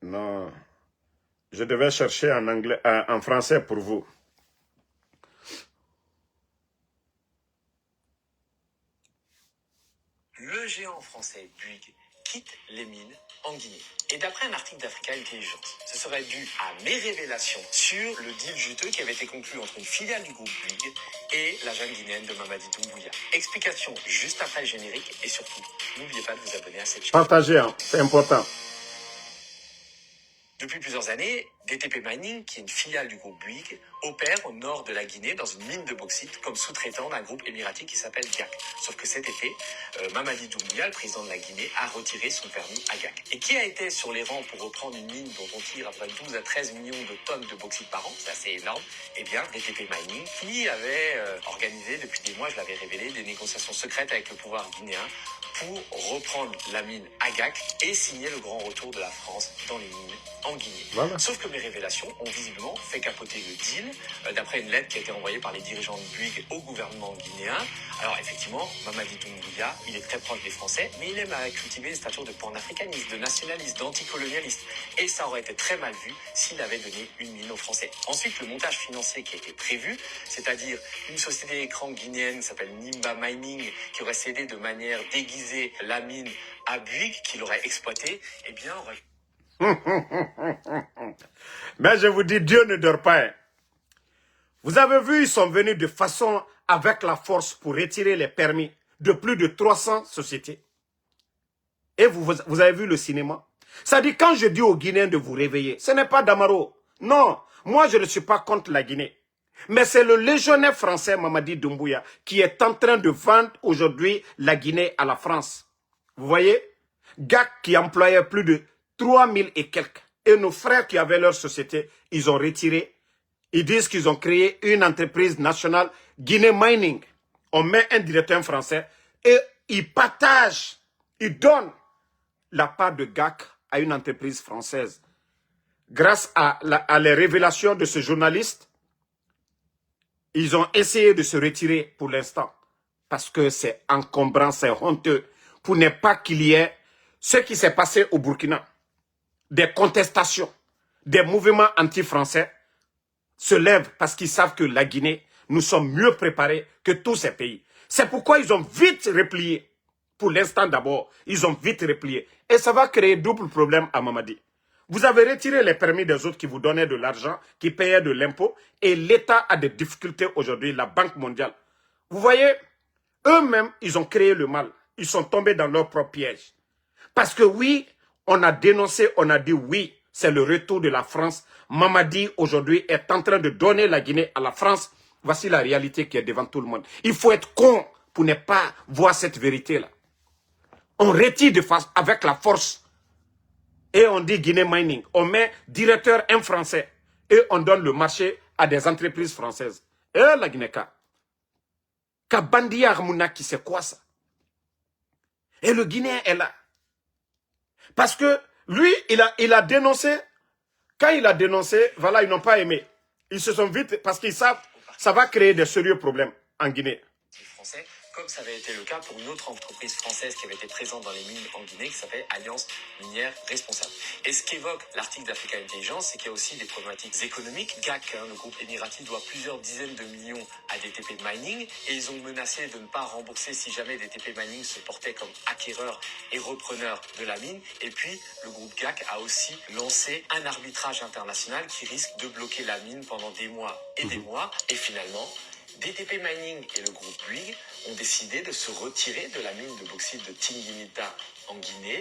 Non, je devais chercher en anglais, en français pour vous. Le géant français Bouygues quitte les mines en Guinée. Et d'après un article d'Africa Intelligence, ce serait dû à mes révélations sur le deal juteux qui avait été conclu entre une filiale du groupe Bouygues et la junte guinéenne de Mamadi Doumbouya. Explication juste après le générique et surtout, n'oubliez pas de vous abonner à cette chaîne. Partagez, hein, c'est important. Depuis plusieurs années, DTP Mining, qui est une filiale du groupe Bouygues, opère au nord de la Guinée dans une mine de bauxite comme sous-traitant d'un groupe émirati qui s'appelle GAC. Sauf que cet été, Mamadi Doumbouya, le président de la Guinée, a retiré son permis à GAC. Et qui a été sur les rangs pour reprendre une mine dont on tire après 12 à 13 millions de tonnes de bauxite par an, c'est assez énorme, eh bien DTP Mining, qui avait organisé depuis des mois, je l'avais révélé, des négociations secrètes avec le pouvoir guinéen pour reprendre la mine Agac et signer le grand retour de la France dans les mines en Guinée. Voilà. Sauf que mes révélations ont visiblement fait capoter le deal, d'après une lettre qui a été envoyée par les dirigeants de Bouygues au gouvernement guinéen. Alors effectivement, Mamadi Doumbouya, il est très proche des Français, mais il aime à cultiver une stature de panafricaniste, de nationaliste, d'anticolonialiste. Et ça aurait été très mal vu s'il avait donné une mine aux Français. Ensuite, le montage financier qui a été prévu, c'est-à-dire une société d'écran guinéenne qui s'appelle Nimba Mining, qui aurait cédé de manière déguisée la mine à Bouygues, qu'il aurait exploitée, eh bien, aurait Mais je vous dis, Dieu ne dort pas. Hein. Vous avez vu, ils sont venus de façon avec la force pour retirer les permis de plus de 300 sociétés. Et vous avez vu le cinéma. Ça dit, quand je dis aux Guinéens de vous réveiller, ce n'est pas Damaro. Non, moi je ne suis pas contre la Guinée. Mais c'est le légionnaire français Mamadi Doumbouya qui est en train de vendre aujourd'hui la Guinée à la France. Vous voyez? GAC qui employait plus de 3000 et quelques. Et nos frères qui avaient leur société, ils ont retiré. Ils disent qu'ils ont créé une entreprise nationale, Guinée Mining. On met un directeur français et ils partagent, ils donnent la part de GAC à une entreprise française. Grâce à les révélations de ce journaliste, ils ont essayé de se retirer pour l'instant. Parce que c'est encombrant, c'est honteux. Pour ne pas qu'il y ait ce qui s'est passé au Burkina. Des contestations, des mouvements anti-français se lèvent parce qu'ils savent que la Guinée, nous sommes mieux préparés que tous ces pays. C'est pourquoi ils ont vite replié. Pour l'instant d'abord, ils ont vite replié. Et ça va créer double problème à Mamadi. Vous avez retiré les permis des autres qui vous donnaient de l'argent, qui payaient de l'impôt, et l'État a des difficultés aujourd'hui, la Banque mondiale. Vous voyez, eux-mêmes, ils ont créé le mal. Ils sont tombés dans leur propre piège. Parce que oui, on a dénoncé, on a dit oui, c'est le retour de la France. Mamadi, aujourd'hui, est en train de donner la Guinée à la France. Voici la réalité qui est devant tout le monde. Il faut être con pour ne pas voir cette vérité-là. On retire de face avec la force. Et on dit Guinée Mining. On met directeur un français. Et on donne le marché à des entreprises françaises. Et la Guinée-Ka. Kabandia Armounaki, c'est quoi ça? Et le Guinéen est là. Parce que lui, il a dénoncé. Quand il a dénoncé, voilà, ils n'ont pas aimé. Ils se sont vite, parce qu'ils savent, ça va créer des sérieux problèmes en Guinée. Français, comme ça avait été le cas pour une autre entreprise française qui avait été présente dans les mines en Guinée, qui s'appelle Alliance Minière Responsable. Et ce qu'évoque l'article d'Africa Intelligence, c'est qu'il y a aussi des problématiques économiques. GAC, le groupe émirati, doit plusieurs dizaines de millions à DTP Mining, et ils ont menacé de ne pas rembourser si jamais DTP Mining se portait comme acquéreur et repreneur de la mine. Et puis, le groupe GAC a aussi lancé un arbitrage international qui risque de bloquer la mine pendant des mois et des mois. Et finalement, DTP Mining et le groupe Bouygues ont décidé de se retirer de la mine de bauxite de Tinguinita en Guinée,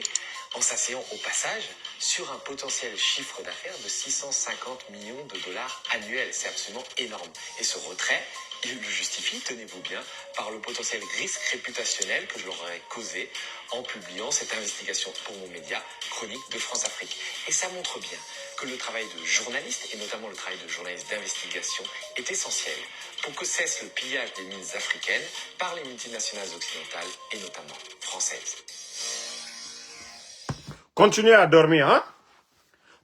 en s'asseyant au passage sur un potentiel chiffre d'affaires de 650 millions de dollars annuels. C'est absolument énorme. Et ce retrait, il le justifie, tenez-vous bien, par le potentiel risque réputationnel que je leur aurais causé en publiant cette investigation pour mon média Chronique de France-Afrique. Et ça montre bien que le travail de journaliste, et notamment le travail de journaliste d'investigation, est essentiel pour que cesse le pillage des mines africaines par les multinationales occidentales et notamment françaises. Continuez à dormir, hein?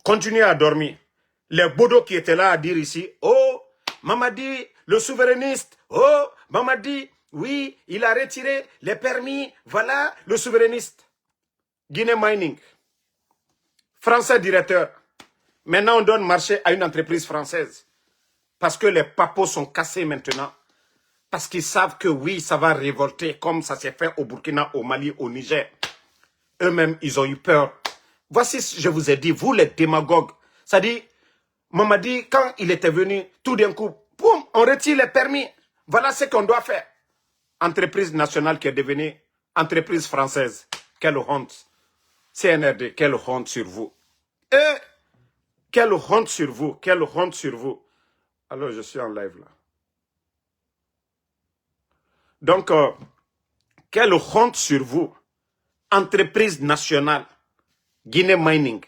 Continuez à dormir. Les bodos qui étaient là à dire ici, oh, Mamadi, le souverainiste, oh, Mamadi, oui, il a retiré les permis, voilà, le souverainiste. Guinée Mining, français directeur. Maintenant, on donne marché à une entreprise française. Parce que les papos sont cassés maintenant. Parce qu'ils savent que oui, ça va révolter comme ça s'est fait au Burkina, au Mali, au Niger. Eux-mêmes, ils ont eu peur. Voici, je vous ai dit, vous les démagogues. Ça dit, Mamadi, quand il était venu, tout d'un coup, boum, on retire les permis. Voilà ce qu'on doit faire. Entreprise nationale qui est devenue entreprise française. Quelle honte. CNRD, quelle honte sur vous. Et quelle honte sur vous, quelle honte sur vous. Alors, je suis en live là. Donc, quelle honte sur vous. Entreprise nationale, Guinée Mining.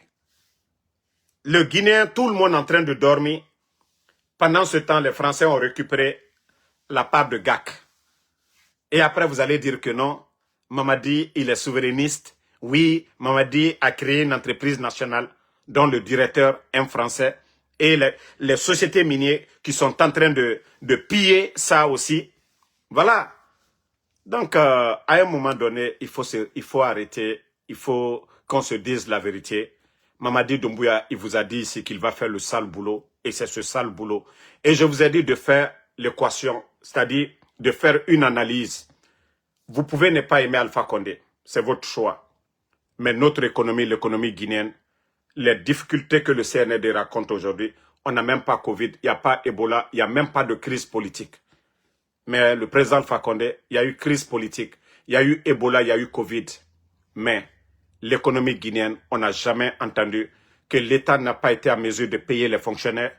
Le Guinéen, tout le monde en train de dormir. Pendant ce temps, les Français ont récupéré la part de GAC. Et après, vous allez dire que non, Mamadi, il est souverainiste. Oui, Mamadi a créé une entreprise nationale dont le directeur est un Français. Et les sociétés minières qui sont en train de piller ça aussi. Voilà. Donc, à un moment donné, il faut arrêter. Il faut qu'on se dise la vérité. Mamadi Doumbouya, il vous a dit ici qu'il va faire le sale boulot. Et c'est ce sale boulot. Et je vous ai dit de faire l'équation, c'est-à-dire de faire une analyse. Vous pouvez ne pas aimer Alpha Condé. C'est votre choix. Mais notre économie, l'économie guinéenne, les difficultés que le CNRD raconte aujourd'hui, on n'a même pas Covid, il n'y a pas Ebola, il n'y a même pas de crise politique. Mais le président Alpha Condé, il y a eu crise politique, il y a eu Ebola, il y a eu Covid. Mais l'économie guinéenne, on n'a jamais entendu que l'État n'a pas été en mesure de payer les fonctionnaires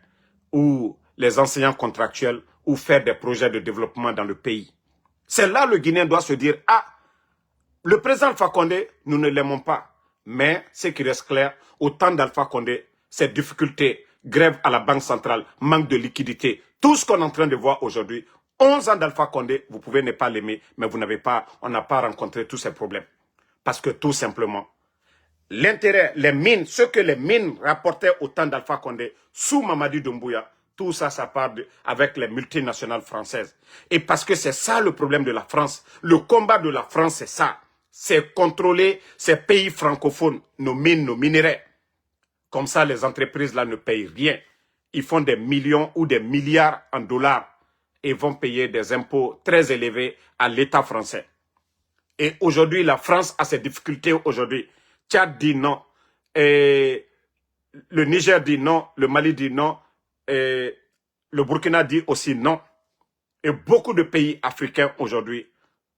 ou les enseignants contractuels ou faire des projets de développement dans le pays. C'est là que le Guinéen doit se dire, ah, le président Alpha Condé, nous ne l'aimons pas. Mais ce qui reste clair, au temps d'Alpha Condé, ces difficultés, grève à la Banque centrale, manque de liquidité, tout ce qu'on est en train de voir aujourd'hui, 11 ans d'Alpha Condé, vous pouvez ne pas l'aimer, mais on n'a pas rencontré tous ces problèmes. Parce que tout simplement, l'intérêt, les mines, ce que les mines rapportaient au temps d'Alpha Condé, sous Mamadi Doumbouya, tout ça, ça part avec les multinationales françaises. Et parce que c'est ça le problème de la France. Le combat de la France, c'est ça. C'est contrôler ces pays francophones, nos mines, nos minerais. Comme ça, les entreprises là ne payent rien. Ils font des millions ou des milliards en dollars et vont payer des impôts très élevés à l'État français. Et aujourd'hui, la France a ses difficultés aujourd'hui. Tchad dit non. Et le Niger dit non. Le Mali dit non. Et le Burkina dit aussi non. Et beaucoup de pays africains aujourd'hui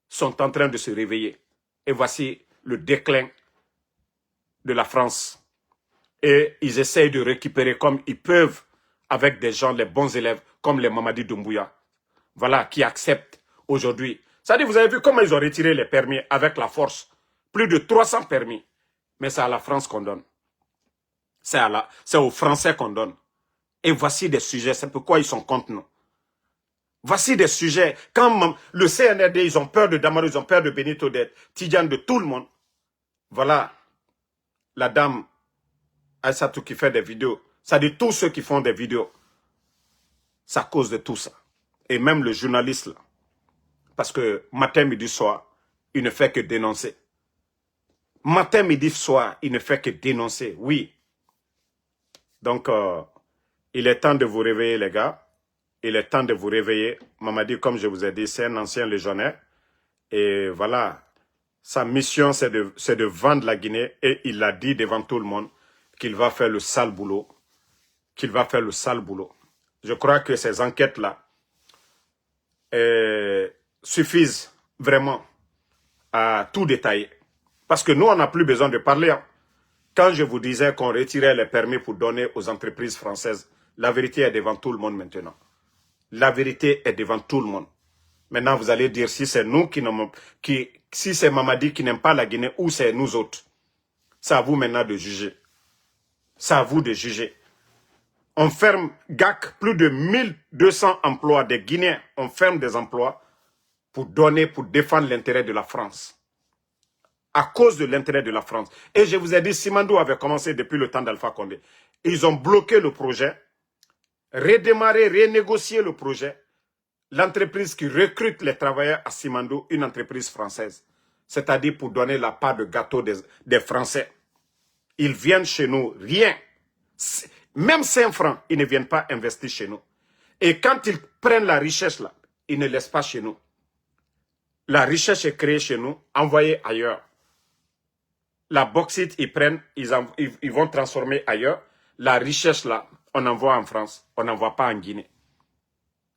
sont en train de se réveiller. Et voici le déclin de la France. Et ils essayent de récupérer comme ils peuvent avec des gens, les bons élèves, comme les Mamadi Doumbouya. Voilà, qui acceptent aujourd'hui. C'est-à-dire, vous avez vu comment ils ont retiré les permis avec la force. Plus de 300 permis. Mais c'est à la France qu'on donne. C'est aux Français qu'on donne. Et voici des sujets, c'est pourquoi ils sont contre nous. Voici des sujets. Quand le CNRD, ils ont peur de Damaro, ils ont peur de Benito, de Tidjane, de tout le monde. Voilà la dame Aïssatou qui fait des vidéos. Ça dit tous ceux qui font des vidéos. C'est à cause de tout ça. Et même le journaliste là. Parce que matin, midi, soir, il ne fait que dénoncer. Matin, midi, soir, il ne fait que dénoncer. Oui. Donc, il est temps de vous réveiller, les gars. Il est temps de vous réveiller. Mamadi, comme je vous ai dit, c'est un ancien légionnaire. Et voilà, sa mission, c'est de vendre la Guinée. Et il l'a dit devant tout le monde qu'il va faire le sale boulot. Qu'il va faire le sale boulot. Je crois que ces enquêtes-là suffisent vraiment à tout détailler. Parce que nous, on n'a plus besoin de parler. Hein. Quand je vous disais qu'on retirait les permis pour donner aux entreprises françaises, la vérité est devant tout le monde maintenant. La vérité est devant tout le monde. Maintenant, vous allez dire si c'est nous si c'est Mamadi qui n'aime pas la Guinée ou c'est nous autres. C'est à vous maintenant de juger. C'est à vous de juger. On ferme GAC, plus de 1200 emplois des Guinéens. On ferme des emplois pour défendre l'intérêt de la France. À cause de l'intérêt de la France. Et je vous ai dit, Simandou avait commencé depuis le temps d'Alpha Condé. Ils ont bloqué le projet, redémarré, renégocié le projet. L'entreprise qui recrute les travailleurs à Simandou, une entreprise française. C'est-à-dire pour donner la part de gâteau des Français. Ils viennent chez nous, rien. Même 5 francs, ils ne viennent pas investir chez nous. Et quand ils prennent la richesse là, ils ne laissent pas chez nous. La richesse est créée chez nous, envoyée ailleurs. La bauxite, ils prennent, ils vont transformer ailleurs. La richesse là, on envoie en France, on n'envoie pas en Guinée.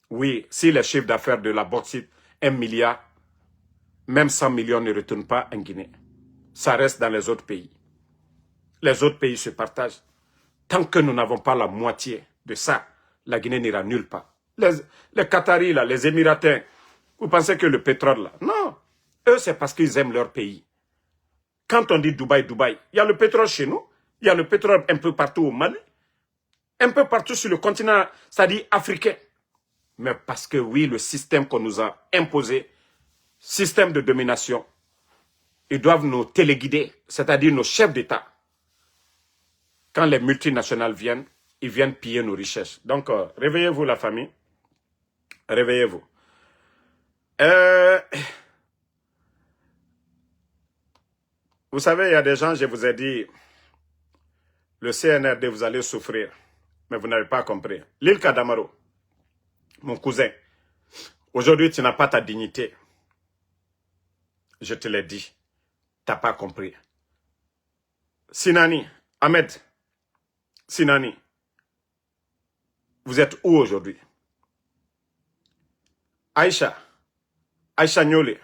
Oui, si le chiffre d'affaires de la bauxite, 1 milliard, même 100 millions ne retournent pas en Guinée. Ça reste dans les autres pays. Les autres pays se partagent. Tant que nous n'avons pas la moitié de ça, la Guinée n'ira nulle part. Les Qataris, là, les Émiratains, vous pensez que le pétrole, là? Non. Eux, c'est parce qu'ils aiment leur pays. Quand on dit Dubaï, Dubaï, il y a le pétrole chez nous, il y a le pétrole un peu partout au Mali, un peu partout sur le continent, c'est-à-dire africain. Mais parce que oui, le système qu'on nous a imposé, système de domination, ils doivent nous téléguider, c'est-à-dire nos chefs d'État. Quand les multinationales viennent, ils viennent piller nos richesses. Donc, réveillez-vous la famille. Réveillez-vous. Vous savez, il y a des gens, je vous ai dit, le CNRD, vous allez souffrir. Mais vous n'avez pas compris. L'île Kadamaro, mon cousin, aujourd'hui, tu n'as pas ta dignité. Je te l'ai dit. Tu n'as pas compris. Sinani, Ahmed, Sinani, vous êtes où aujourd'hui? Aïcha Nyole.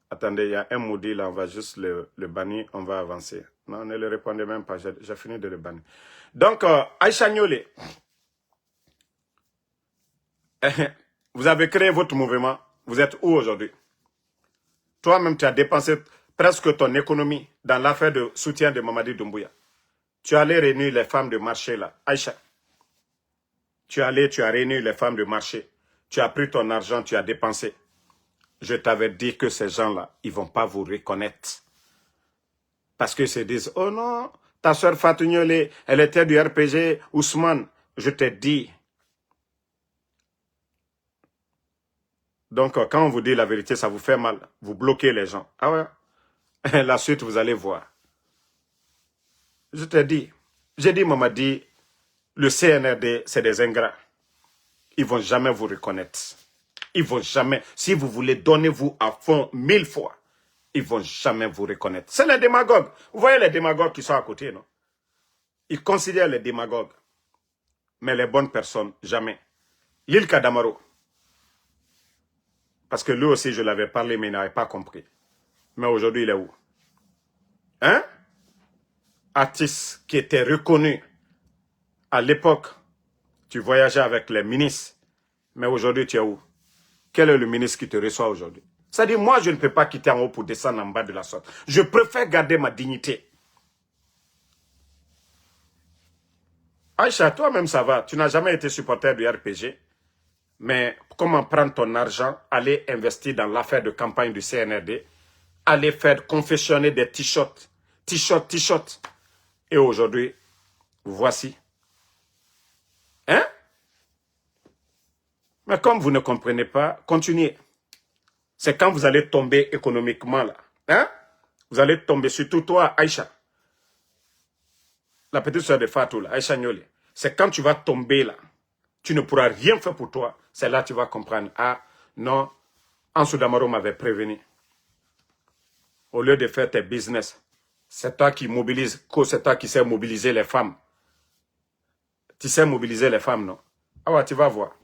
Attendez, il y a un maudit là, on va juste le bannir, on va avancer. Non, ne le répondez même pas, j'ai fini de le bannir. Donc, Aïcha Nyole, vous avez créé votre mouvement, vous êtes où aujourd'hui? Toi-même, tu as dépensé presque ton économie dans l'affaire de soutien de Mamadi Doumbouya. Tu allais réunir les femmes de marché là, Aïcha. Tu as réuni les femmes de marché. Tu as pris ton argent, tu as dépensé. Je t'avais dit que ces gens-là, ils ne vont pas vous reconnaître. Parce qu'ils se disent, oh non, ta soeur Fatou Nyole, elle était du RPG, Ousmane. Je t'ai dit. Donc, quand on vous dit la vérité, ça vous fait mal. Vous bloquez les gens. Ah ouais? La suite, vous allez voir. Je t'ai dit. J'ai dit, Mamadi, le CNRD, c'est des ingrats. Ils ne vont jamais vous reconnaître. Ils ne vont jamais. Si vous voulez, donnez-vous à fond 1000 fois. Ils ne vont jamais vous reconnaître. C'est les démagogues. Vous voyez les démagogues qui sont à côté, non? Ils considèrent les démagogues. Mais les bonnes personnes, jamais. L'île Kadamaro. Parce que lui aussi, je l'avais parlé, mais il n'avait pas compris. Mais aujourd'hui, il est où? Hein? Artiste qui était reconnu. À l'époque, tu voyageais avec les ministres. Mais aujourd'hui, tu es où? Quel est le ministre qui te reçoit aujourd'hui? C'est-à-dire, moi, je ne peux pas quitter en haut pour descendre en bas de la sorte. Je préfère garder ma dignité. Aïcha, toi-même, ça va. Tu n'as jamais été supporter du RPG. Mais comment prendre ton argent, aller investir dans l'affaire de campagne du CNRD, aller faire confectionner des t-shirts, t-shirts. Et aujourd'hui, voici. Hein? Mais comme vous ne comprenez pas, continuez. C'est quand vous allez tomber économiquement là. Hein? Vous allez tomber, surtout toi, Aïcha. La petite soeur de Fatou, là, Aïcha Nyole. C'est quand tu vas tomber là. Tu ne pourras rien faire pour toi. C'est là que tu vas comprendre. Ah, non, Ansou Damaro m'avait prévenu. Au lieu de faire tes business, c'est toi qui mobilise, c'est toi qui sais mobiliser les femmes. Tu sais mobiliser les femmes, non? Ah ouais, tu vas voir.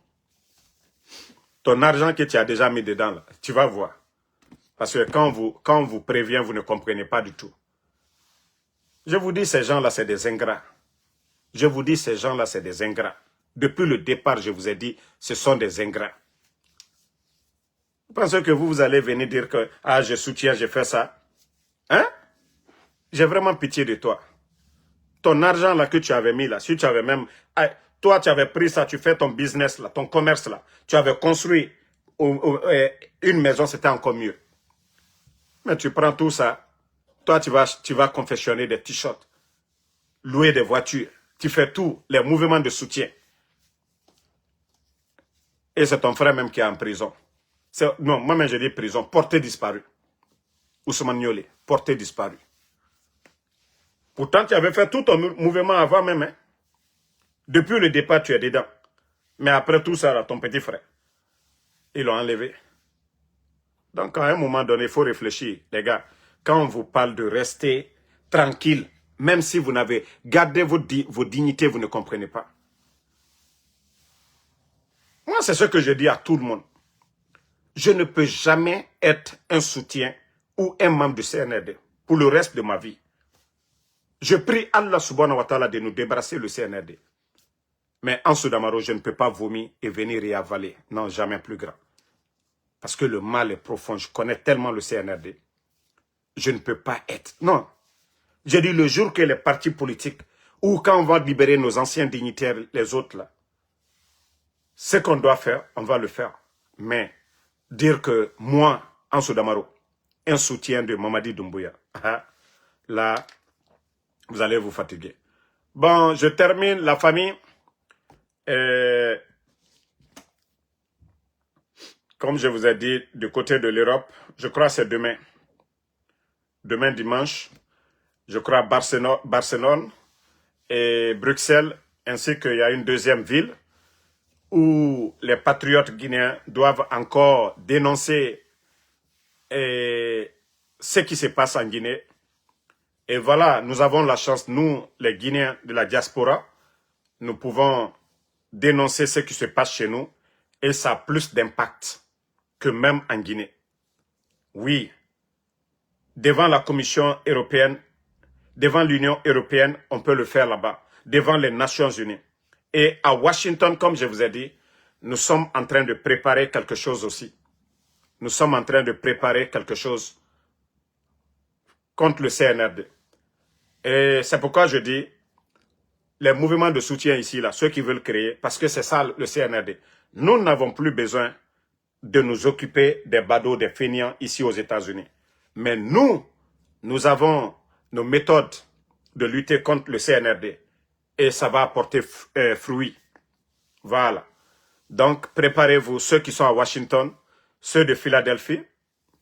Ton argent que tu as déjà mis dedans, là, tu vas voir. Parce que quand on vous prévient, vous ne comprenez pas du tout. Je vous dis, ces gens-là, c'est des ingrats. Je vous dis, ces gens-là, c'est des ingrats. Depuis le départ, je vous ai dit, ce sont des ingrats. Vous pensez que vous allez venir dire que, ah, je soutiens, je fais ça? Hein? J'ai vraiment pitié de toi. Ton argent là que tu avais mis là, si tu avais même... Toi, tu avais pris ça, tu fais ton business là, ton commerce là. Tu avais construit une maison, c'était encore mieux. Mais tu prends tout ça. Toi, tu vas confectionner des t-shirts, louer des voitures. Tu fais tout, les mouvements de soutien. Et c'est ton frère même qui est en prison. Non, moi-même je dis prison, porté disparu. Ousmane Nyole, porté disparu. Pourtant, tu avais fait tout ton mouvement avant même. Hein? Depuis le départ, tu es dedans. Mais après tout ça, là, ton petit frère, ils l'ont enlevé. Donc, à un moment donné, il faut réfléchir. Les gars, quand on vous parle de rester tranquille, même si vous n'avez gardé vos dignités, vous ne comprenez pas. Moi, c'est ce que je dis à tout le monde. Je ne peux jamais être un soutien ou un membre du CNRD pour le reste de ma vie. Je prie Allah subhanahu wa ta'ala de nous débarrasser le CNRD. Mais Ansou Damaro, je ne peux pas vomir et venir y avaler. Non, jamais plus grand. Parce que le mal est profond. Je connais tellement le CNRD. Je ne peux pas être. Non. J'ai dit le jour que les partis politiques, ou quand on va libérer nos anciens dignitaires, les autres là, ce qu'on doit faire, on va le faire. Mais dire que moi, Ansou Damaro, un soutien de Mamadi Doumbouya, là, vous allez vous fatiguer. Bon, je termine la famille. Comme je vous ai dit, du côté de l'Europe, je crois que c'est demain. Demain dimanche, je crois Barcelone et Bruxelles, ainsi qu'il y a une deuxième ville où les patriotes guinéens doivent encore dénoncer ce qui se passe en Guinée. Et voilà, nous avons la chance, nous, les Guinéens de la diaspora, nous pouvons dénoncer ce qui se passe chez nous et ça a plus d'impact que même en Guinée. Oui, devant la Commission européenne, devant l'Union européenne, on peut le faire là-bas, devant les Nations unies. Et à Washington, comme je vous ai dit, nous sommes en train de préparer quelque chose aussi. Nous sommes en train de préparer quelque chose contre le CNRD. Et c'est pourquoi je dis, les mouvements de soutien ici, là, ceux qui veulent créer, parce que c'est ça le CNRD. Nous n'avons plus besoin de nous occuper des badauds, des fainéants ici aux États-Unis. Mais nous avons nos méthodes de lutter contre le CNRD. Et ça va apporter fruit. Voilà. Donc, préparez-vous, ceux qui sont à Washington, ceux de Philadelphie.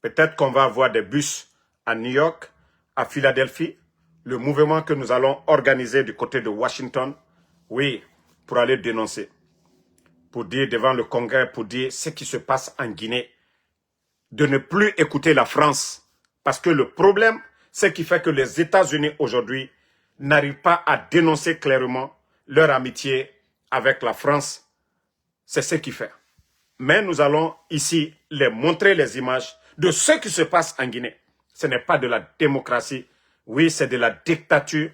Peut-être qu'on va avoir des bus à New York, à Philadelphie. Le mouvement que nous allons organiser du côté de Washington, oui, pour aller dénoncer. Pour dire devant le Congrès, pour dire ce qui se passe en Guinée. De ne plus écouter la France. Parce que le problème, c'est qui fait que les États-Unis aujourd'hui n'arrivent pas à dénoncer clairement leur amitié avec la France. C'est ce qui fait. Mais nous allons ici les montrer les images de ce qui se passe en Guinée. Ce n'est pas de la démocratie. Oui, c'est de la dictature.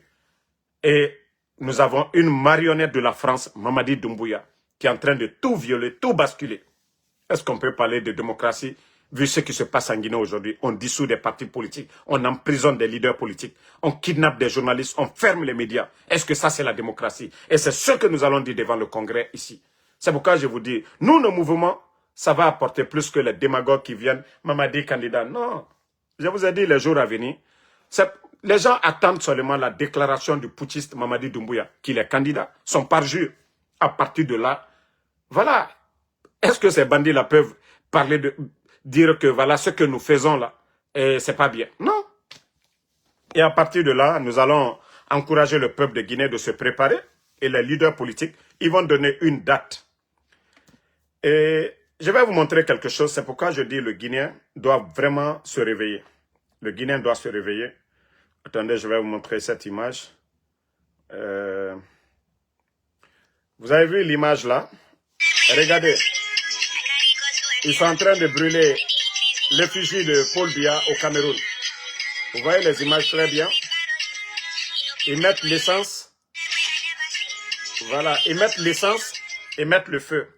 Et nous avons une marionnette de la France, Mamadi Doumbouya, qui est en train de tout violer, tout basculer. Est-ce qu'on peut parler de démocratie vu ce qui se passe en Guinée aujourd'hui? On dissout des partis politiques, on emprisonne des leaders politiques, on kidnappe des journalistes, on ferme les médias. Est-ce que ça, c'est la démocratie? Et c'est ce que nous allons dire devant le Congrès ici. C'est pourquoi je vous dis, nous, nos mouvements, ça va apporter plus que les démagogues qui viennent. Mamadi candidat. Non. Je vous ai dit les jours à venir. Les gens attendent seulement la déclaration du putschiste Mamadi Doumbouya, qu'il est candidat, son parjure. À partir de là, voilà. Est-ce que ces bandits-là peuvent parler dire que voilà ce que nous faisons là, et c'est pas bien? Non. Et à partir de là, nous allons encourager le peuple de Guinée de se préparer et les leaders politiques, ils vont donner une date. Et je vais vous montrer quelque chose, c'est pourquoi je dis le Guinéen doit vraiment se réveiller. Le Guinéen doit se réveiller. Attendez, je vais vous montrer cette image. Vous avez vu l'image là? Regardez. Ils sont en train de brûler l'effigie de Paul Biya au Cameroun. Vous voyez les images très bien. Ils mettent l'essence. Voilà, ils mettent l'essence et mettent le feu.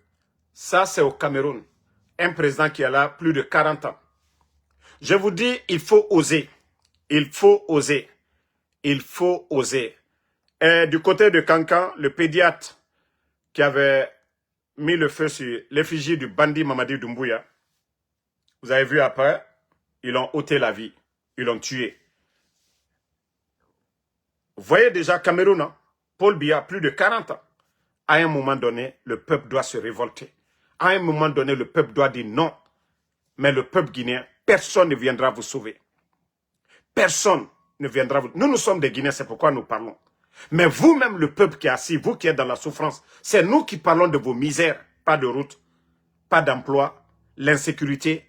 Ça, c'est au Cameroun. Un président qui est là plus de 40 ans. Je vous dis, il faut oser. Il faut oser. Il faut oser. Et du côté de Kankan, le pédiatre qui avait mis le feu sur l'effigie du bandit Mamadi Doumbouya, vous avez vu après, ils l'ont ôté la vie. Ils l'ont tué. Vous voyez déjà Cameroun, hein? Paul Biya, plus de 40 ans. À un moment donné, le peuple doit se révolter. À un moment donné, le peuple doit dire non. Mais le peuple guinéen, personne ne viendra vous sauver. Personne ne viendra vous... Nous sommes des Guinéens, c'est pourquoi nous parlons. Mais vous-même, le peuple qui est assis, vous qui êtes dans la souffrance, c'est nous qui parlons de vos misères. Pas de route, pas d'emploi, l'insécurité.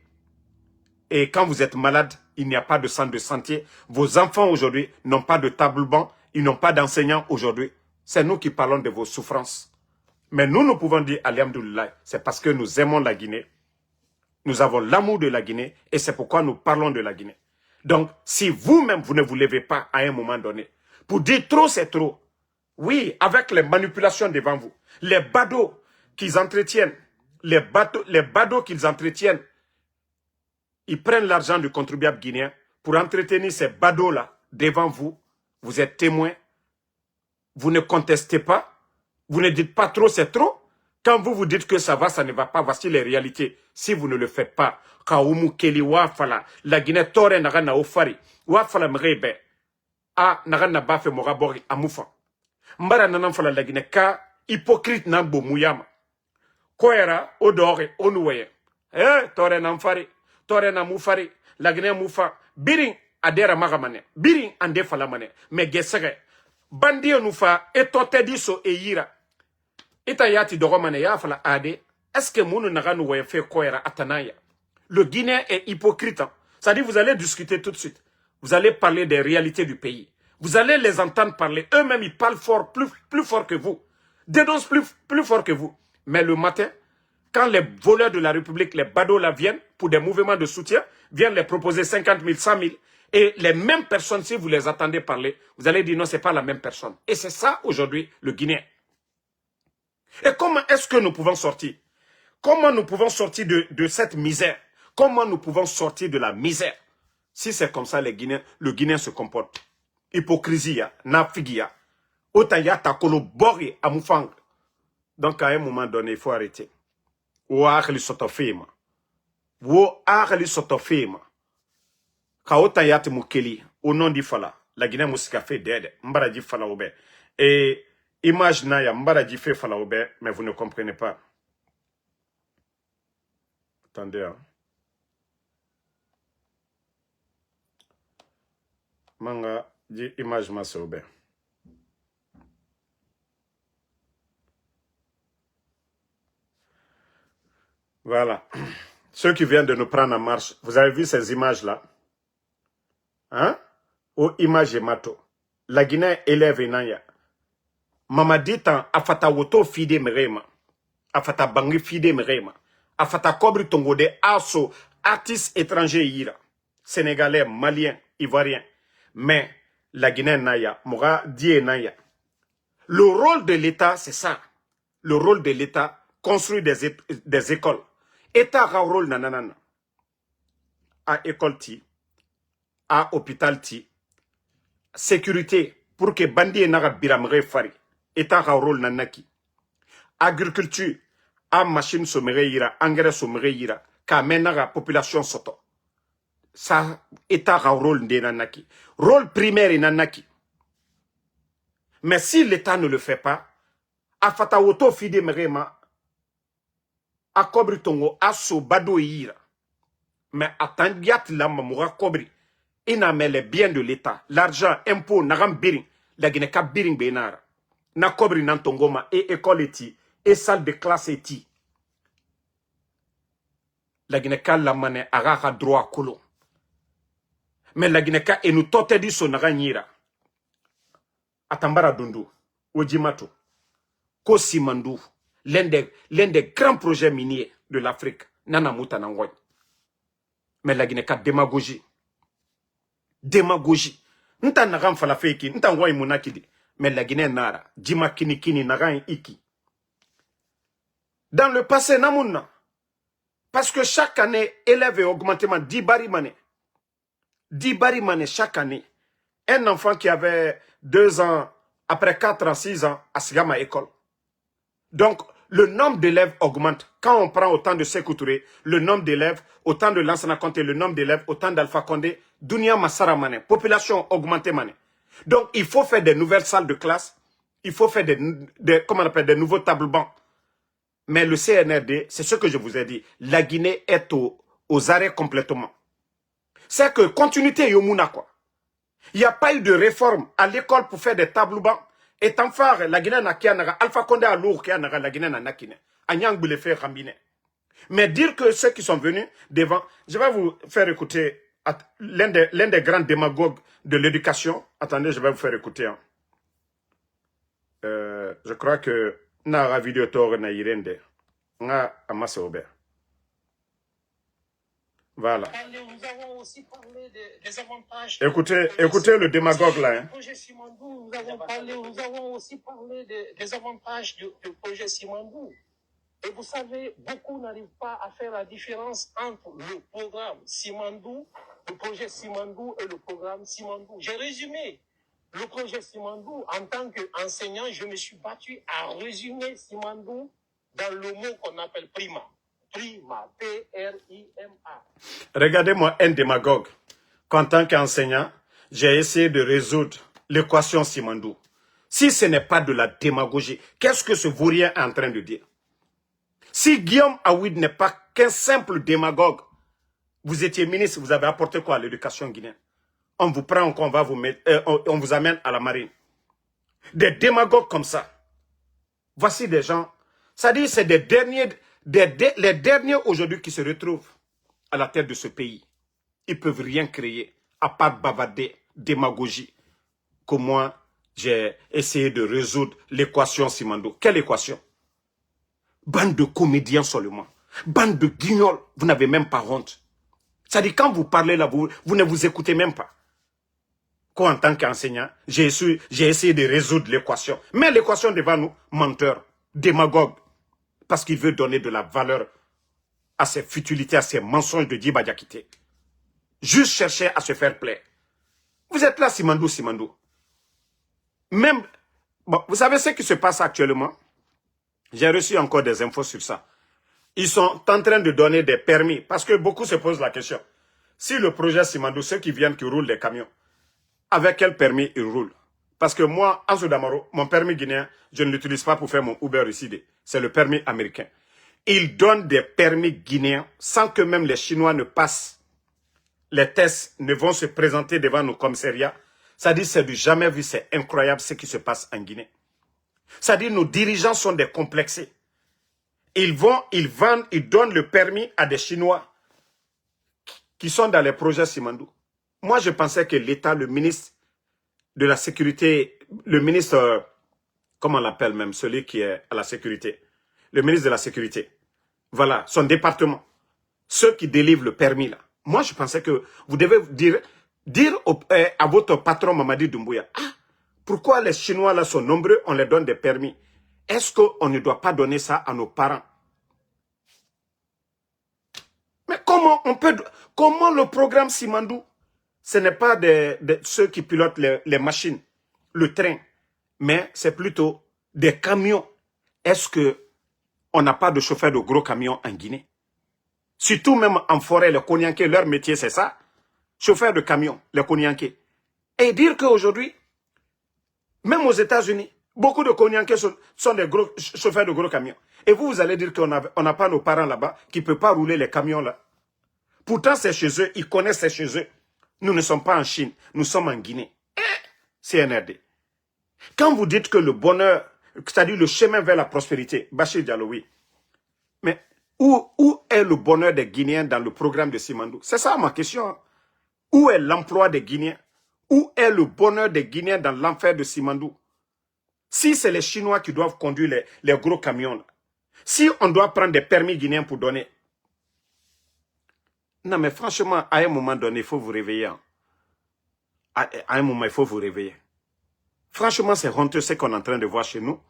Et quand vous êtes malade, il n'y a pas de centre de santé. Vos enfants aujourd'hui n'ont pas de table-banc, ils n'ont pas d'enseignants aujourd'hui. C'est nous qui parlons de vos souffrances. Mais nous pouvons dire Alhamdoulilah, c'est parce que nous aimons la Guinée. Nous avons l'amour de la Guinée et c'est pourquoi nous parlons de la Guinée. Donc, si vous-même, vous ne vous levez pas à un moment donné, pour dire trop, c'est trop. Oui, avec les manipulations devant vous, les badauds qu'ils entretiennent, les badauds qu'ils entretiennent, ils prennent l'argent du contribuable guinéen pour entretenir ces badauds-là devant vous. Vous êtes témoins. Vous ne contestez pas. Vous ne dites pas trop, c'est trop. Quand vous dites que ça va, ça ne va pas. Voici les réalités. Si vous ne le faites pas, Kaumu Keli Wafala, la Guinée Tore Nagana Ofari, Wafala Mrebe, A Nagana Bafe Morabori Amufa. Mbara Nanamfala la Guinée, ka hypocrite Nambo Mouyama. Koera, Odore, Onouye. Tore Namfari, Tore Namufari, la Guinée Moufa, Biring Adera Magamane, Biring Ande Falamane, mais Gesere, Bandio Nufa, et Totediso et Yira. Itayati Doromane Yafala Ade, est-ce que Mounou Naganu fait Koera Atanaya? Le Guinéen est hypocrite. C'est-à-dire, vous allez discuter tout de suite. Vous allez parler des réalités du pays. Vous allez les entendre parler. Eux-mêmes, ils parlent fort, plus fort que vous. Dénoncent plus fort que vous. Mais le matin, quand les voleurs de la République, les badauds là viennent pour des mouvements de soutien, viennent les proposer 50 000, 100 000, et les mêmes personnes, si vous les attendez parler, vous allez dire non, ce n'est pas la même personne. Et c'est ça aujourd'hui le Guinéen. Et comment est-ce que nous pouvons sortir? Comment nous pouvons sortir de cette misère? Comment nous pouvons sortir de la misère? Si c'est comme ça, le Guinéen se comporte. Hypocrisie, nafigia, otaya takolo bori amufang. Donc à un moment donné, il faut arrêter. Wo akhli sotofema. Wo akhli sotofema. Ka otaya mukeli au nom du fala. La Guinée musika fait d'aide. Mbaraji fala obe. Et image naya mbaraji fait fala obe, mais vous ne comprenez pas. Attendez, hein. Manga dit image masobe. Voilà. Ceux qui viennent de nous prendre en marche, vous avez vu ces images-là? Hein? Aux images mato. La Guinée élève Naya. Mamadi tan afata woto fide merema. Afata bangi fide merema. Afata kobri tongode aso artistes étrangers ira. Sénégalais, maliens, ivoiriens. Mais la Guinée Naya, Moura die Naya. Le rôle de l'État, c'est ça. Le rôle de l'État, construire des écoles. État a rôle nanana. À école ti, à hôpital ti, sécurité pour que bandi naga biramre fari. État a rôle nanaki. Agriculture, à machine sommeire ira, engrais sommeire ira, ka menaga population soto. Ça, État a rôle de nanaki. Rôle primaire nanaki. Mais si l'État ne le fait pas, a fatawoto fide merema, a kobri tongo, a so bado ira. Mais attendiat la mamoura kobri. Ina me les biens de l'État. L'argent, impôt, nagam biring. La Guinée ka biring benara. Na kobri nan tongoma, et école eti, et salle de classe eti. La Guinée ka la mane, aga droit kolo. Mais la Guinée ka et nous tote di so naga nyira. Atambara dundu, Ojimato, Kosimandou, l'un des grands projets miniers de l'Afrique, Nana Mouta Nangoy. Mais la Guinée ka démagogie. Démagogie. Nta nagam falafeki, nta ngoy munakidi. Mais la Guinée nara, Jima kini nagan iki. Dans le passé, namouna. Parce que chaque année, élève et augmentement 10 barimane. 10 barimane chaque année. Un enfant qui avait 2 ans, après 4 ans, 6 ans, à Sigama école. Donc, le nombre d'élèves augmente. Quand on prend autant de Sékou Touré, le nombre d'élèves, autant de Lansana Conté, le nombre d'élèves, autant d'Alpha Condé, Dounia Massara Mané, population augmentée Mané. Donc, il faut faire des nouvelles salles de classe, il faut faire comment on appelle, des nouveaux tables bancs. Mais le CNRD, c'est ce que je vous ai dit, la Guinée est aux arrêts complètement. C'est que continuité Yomuna quoi. Il n'y a pas eu de réforme à l'école pour faire des tableaux bancs. Et tant phare, la Guinée n'a qu'à Alpha Condé à lourd qu'à la Guinée n'a qu'à Anyang boule faire Rambine. Mais dire que ceux qui sont venus devant, je vais vous faire écouter l'un des grands démagogues de l'éducation. Attendez, je vais vous faire écouter. Hein. Je crois que Nara vidéo tore na irende. Nga amase ober. Voilà. Nous avons aussi parlé des avantages. Écoutez le démagogue là. Hein. Projet Simandou, nous avons aussi parlé des avantages du projet Simandou. Et vous savez, beaucoup n'arrivent pas à faire la différence entre le programme Simandou, le projet Simandou et le programme Simandou. J'ai résumé le projet Simandou. En tant qu'enseignant, je me suis battu à résumer Simandou dans le mot qu'on appelle prima. Prima, P-R-I-M-A. Regardez-moi un démagogue. Qu'en tant qu'enseignant, j'ai essayé de résoudre l'équation Simandou. Si ce n'est pas de la démagogie, qu'est-ce que ce vaurien est en train de dire? Si Guillaume Aouid n'est pas qu'un simple démagogue, vous étiez ministre, vous avez apporté quoi à l'éducation guinéenne? On vous prend, on va vous mettre, on vous amène à la marine. Des démagogues comme ça. Voici des gens. C'est-à-dire, c'est les derniers aujourd'hui qui se retrouvent à la tête de ce pays. Ils ne peuvent rien créer, à part bavarder, démagogie. que moi, j'ai essayé de résoudre l'équation Simandou. Quelle équation? Bande de comédiens seulement. Bande de guignols. Vous n'avez même pas honte. C'est-à-dire, quand vous parlez là, vous ne vous écoutez même pas. Quoi, en tant qu'enseignant, j'ai essayé de résoudre l'équation. Mais l'équation devant nous, menteur, démagogue, parce qu'il veut donner de la valeur à ses futilités, à ses mensonges de Djiba Diakité. Juste chercher à se faire plaire. Vous êtes là, Simandou, Simandou. Même, bon, vous savez ce qui se passe actuellement? J'ai reçu encore des infos sur ça. Ils sont en train de donner des permis, parce que beaucoup se posent la question. Si le projet Simandou, ceux qui viennent, qui roulent des camions, avec quel permis ils roulent? Parce que moi, Anso Damaro, mon permis guinéen, je ne l'utilise pas pour faire mon Uber ici. C'est le permis américain. Ils donnent des permis guinéens sans que même les Chinois ne passent. Les tests ne vont se présenter devant nos commissariats. Ça dit, c'est du jamais vu, c'est incroyable ce qui se passe en Guinée. Ça dit, nos dirigeants sont des complexés. Ils vendent, ils donnent le permis à des Chinois qui sont dans les projets Simandou. Moi, je pensais que l'État, le ministre de la Sécurité, le ministre, comment on l'appelle même, celui qui est à la sécurité, le ministre de la Sécurité, voilà, son département, ceux qui délivrent le permis là. Moi, je pensais que vous devez dire à votre patron Mamadi Doumbouya, ah, pourquoi les Chinois là sont nombreux, on les donne des permis. Est-ce qu'on ne doit pas donner ça à nos parents? Mais comment le programme Simandou, ce n'est pas ceux qui pilotent les machines, le train, mais c'est plutôt des camions. Est-ce qu'on n'a pas de chauffeur de gros camions en Guinée? Surtout même en forêt, les Konyanké, leur métier c'est ça. Chauffeur de camions, les Konyanké. Et dire qu'aujourd'hui, même aux États-Unis, beaucoup de Konyanké sont des gros chauffeurs de gros camions. Et vous allez dire qu'on n'a pas nos parents là-bas qui ne peuvent pas rouler les camions là. Pourtant, c'est chez eux, ils connaissent c'est chez eux. Nous ne sommes pas en Chine, nous sommes en Guinée. CNRD. Quand vous dites que le bonheur, c'est-à-dire le chemin vers la prospérité, Bachir Diallo, oui. Mais où est le bonheur des Guinéens dans le programme de Simandou? C'est ça ma question. Où est l'emploi des Guinéens? Où est le bonheur des Guinéens dans l'enfer de Simandou? Si c'est les Chinois qui doivent conduire les gros camions, là, si on doit prendre des permis guinéens pour donner... Non mais franchement, à un moment donné, il faut vous réveiller. À un moment, il faut vous réveiller. Franchement, c'est honteux ce qu'on est en train de voir chez nous.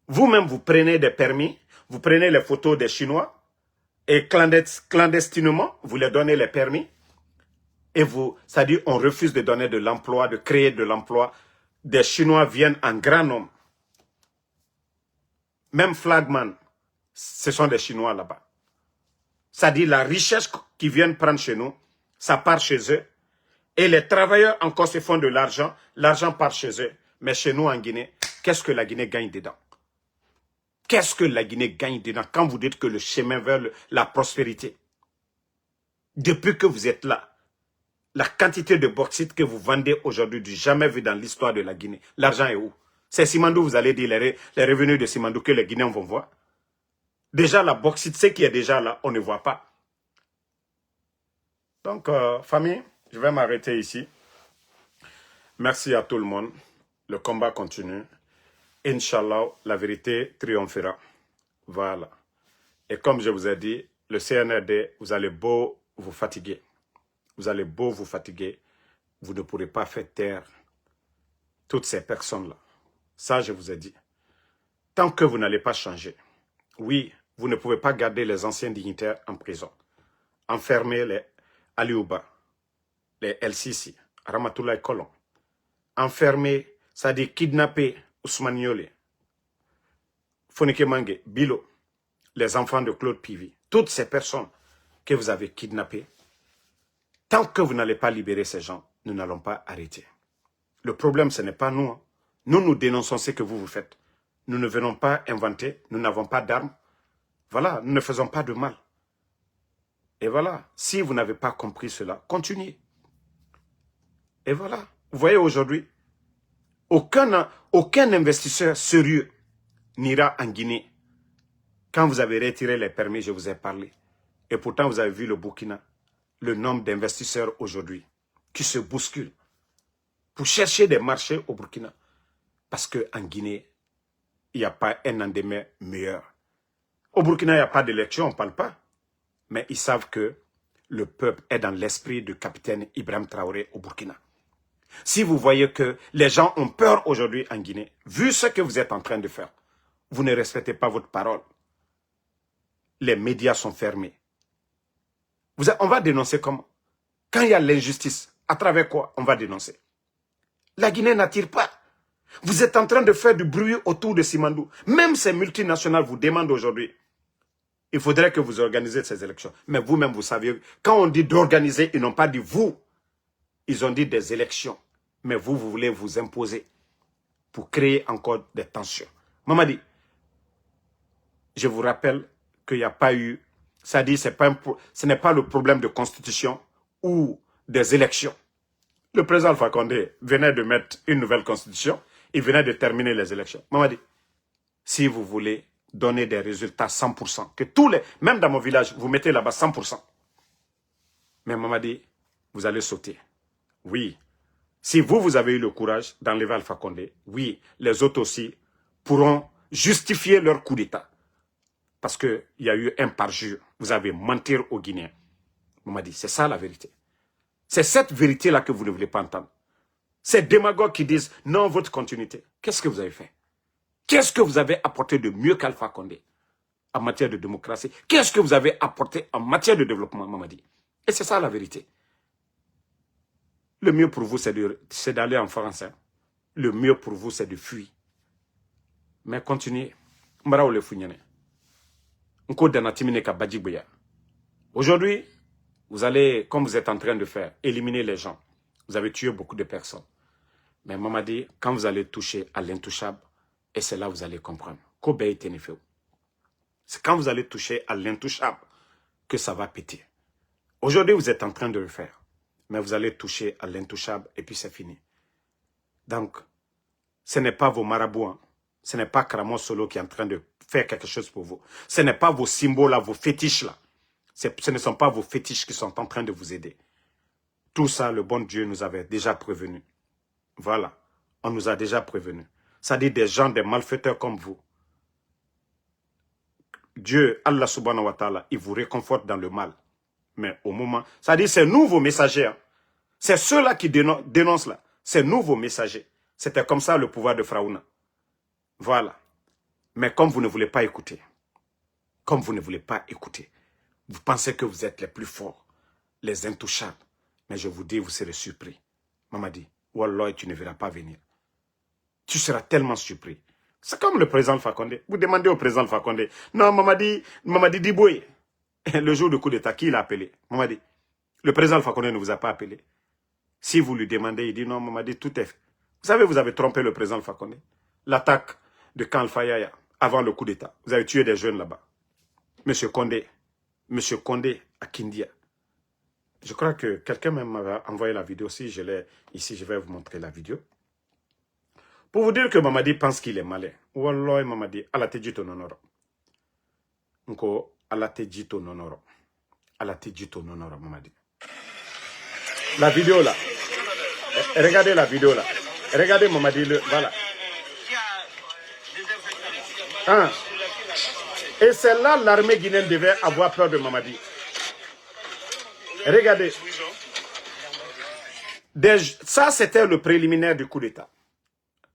Vous-même, vous prenez des permis, vous prenez les photos des Chinois, et clandestinement, vous leur donnez les permis, et c'est-à-dire on refuse de donner de l'emploi, de créer de l'emploi. Des Chinois viennent en grand nombre. Même Flagman, ce sont des Chinois là-bas. C'est-à-dire la richesse qu'ils viennent prendre chez nous, ça part chez eux. Et les travailleurs encore se font de l'argent, l'argent part chez eux. Mais chez nous en Guinée, qu'est-ce que la Guinée gagne dedans? Qu'est-ce que la Guinée gagne dedans quand vous dites que le chemin vers la prospérité? Depuis que vous êtes là, la quantité de bauxite que vous vendez aujourd'hui, du jamais vu dans l'histoire de la Guinée, l'argent est où? C'est Simandou, vous allez dire les revenus de Simandou que les Guinéens vont voir. Déjà la bauxite, ce qui est déjà là, on ne voit pas. Donc, famille, je vais m'arrêter ici. Merci à tout le monde. Le combat continue. Inch'Allah, la vérité triomphera. Voilà. Et comme je vous ai dit, le CNRD, vous allez beau vous fatiguer. Vous allez beau vous fatiguer. Vous ne pourrez pas faire taire toutes ces personnes-là. Ça, je vous ai dit. Tant que vous n'allez pas changer. Oui, vous ne pouvez pas garder les anciens dignitaires en prison. Enfermer les Aliouba, les LCC, Ramatoulaye Kolon. Enfermer, c'est-à-dire kidnapper Ousmane Yolé, Fonike Mange, Bilo, les enfants de Claude Pivi. Toutes ces personnes que vous avez kidnappées, tant que vous n'allez pas libérer ces gens, nous n'allons pas arrêter. Le problème, ce n'est pas nous. Hein. Nous, nous dénonçons ce que vous faites. Nous ne venons pas inventer, nous n'avons pas d'armes. Voilà, nous ne faisons pas de mal. Et voilà, si vous n'avez pas compris cela, continuez. Et voilà, vous voyez aujourd'hui, aucun investisseur sérieux n'ira en Guinée. Quand vous avez retiré les permis, je vous ai parlé. Et pourtant, vous avez vu le Burkina, le nombre d'investisseurs aujourd'hui qui se bousculent pour chercher des marchés au Burkina. Parce qu'en Guinée, il n'y a pas un endemain meilleur. Au Burkina, il n'y a pas d'élection, on ne parle pas. Mais ils savent que le peuple est dans l'esprit du capitaine Ibrahim Traoré au Burkina. Si vous voyez que les gens ont peur aujourd'hui en Guinée, vu ce que vous êtes en train de faire, vous ne respectez pas votre parole. Les médias sont fermés. On va dénoncer comment? Quand il y a l'injustice, à travers quoi on va dénoncer? La Guinée n'attire pas. Vous êtes en train de faire du bruit autour de Simandou. Même ces multinationales vous demandent aujourd'hui, il faudrait que vous organisez ces élections. Mais vous-même, vous savez, quand on dit d'organiser, ils n'ont pas dit vous. Ils ont dit des élections. Mais vous, vous voulez vous imposer pour créer encore des tensions. Mamadi, je vous rappelle qu'il n'y a pas eu, ça dit, ce n'est pas le problème de constitution ou des élections. Le président Alpha Condé venait de mettre une nouvelle constitution, il venait de terminer les élections. Mamadi, si vous voulez donner des résultats 100%, que tous les, même dans mon village, vous mettez là-bas 100%. Mais Mamadi, vous allez sauter. Oui. Si vous avez eu le courage d'enlever Alpha Condé, oui, les autres aussi pourront justifier leur coup d'État. Parce qu'il y a eu un parjure. Vous avez menti aux Guinéens. Mamadi, c'est ça la vérité. C'est cette vérité-là que vous ne voulez pas entendre. Ces démagogues qui disent non, votre continuité. Qu'est-ce que vous avez fait? Qu'est-ce que vous avez apporté de mieux qu'Alpha Condé en matière de démocratie? Qu'est-ce que vous avez apporté en matière de développement, Mamadi? Et c'est ça la vérité. Le mieux pour vous, c'est d'aller en France. Hein. Le mieux pour vous, c'est de fuir. Mais continuez. Aujourd'hui, vous allez, comme vous êtes en train de faire, éliminer les gens. Vous avez tué beaucoup de personnes. Mais Mamadi, quand vous allez toucher à l'intouchable, et c'est là que vous allez comprendre. C'est quand vous allez toucher à l'intouchable que ça va péter. Aujourd'hui, vous êtes en train de le faire. Mais vous allez toucher à l'intouchable et puis c'est fini. Donc, ce n'est pas vos marabouts. Hein. Ce n'est pas Kramo Solo qui est en train de faire quelque chose pour vous. Ce n'est pas vos symboles, là, vos fétiches. Là. Ce ne sont pas vos fétiches qui sont en train de vous aider. Tout ça, le bon Dieu nous avait déjà prévenu. Voilà. On nous a déjà prévenu. Ça dit des gens, des malfaiteurs comme vous. Dieu, Allah subhanahu wa ta'ala, il vous réconforte dans le mal. Mais au moment, ça dit c'est nous vos messagers. Hein. C'est ceux-là qui dénoncent là. C'est nous vos messagers. C'était comme ça le pouvoir de Pharaon. Voilà. Mais comme vous ne voulez pas écouter, vous pensez que vous êtes les plus forts, les intouchables. Mais je vous dis, vous serez surpris. Mamadi, Wallah, tu ne verras pas venir. Tu seras tellement surpris. C'est comme le président Alpha Condé. Vous demandez au président Alpha Condé, non, Mamadi Diboye, le jour du coup d'État, qui l'a appelé? Mamadi, le président Alpha Condé ne vous a pas appelé. Si vous lui demandez, il dit non, Mamadi, tout est fait. Vous savez, vous avez trompé le président Alpha Condé. L'attaque de Camp Alpha Yaya, avant le coup d'État. Vous avez tué des jeunes là-bas. Monsieur Condé à Kindia. Je crois que quelqu'un m'avait envoyé la vidéo. Si je l'ai ici, je vais vous montrer la vidéo. Pour vous dire que Mamadi pense qu'il est malin. Wallah, Mamadi, ala te jito nonoro. Nko, ala te jito nonoro. Ala te jito nonoro, Mamadi. La vidéo là. Regardez la vidéo là. Regardez Mamadi, voilà. Hein? Et c'est là l'armée guinéenne devait avoir peur de Mamadi. Regardez. Ça, c'était le préliminaire du coup d'État.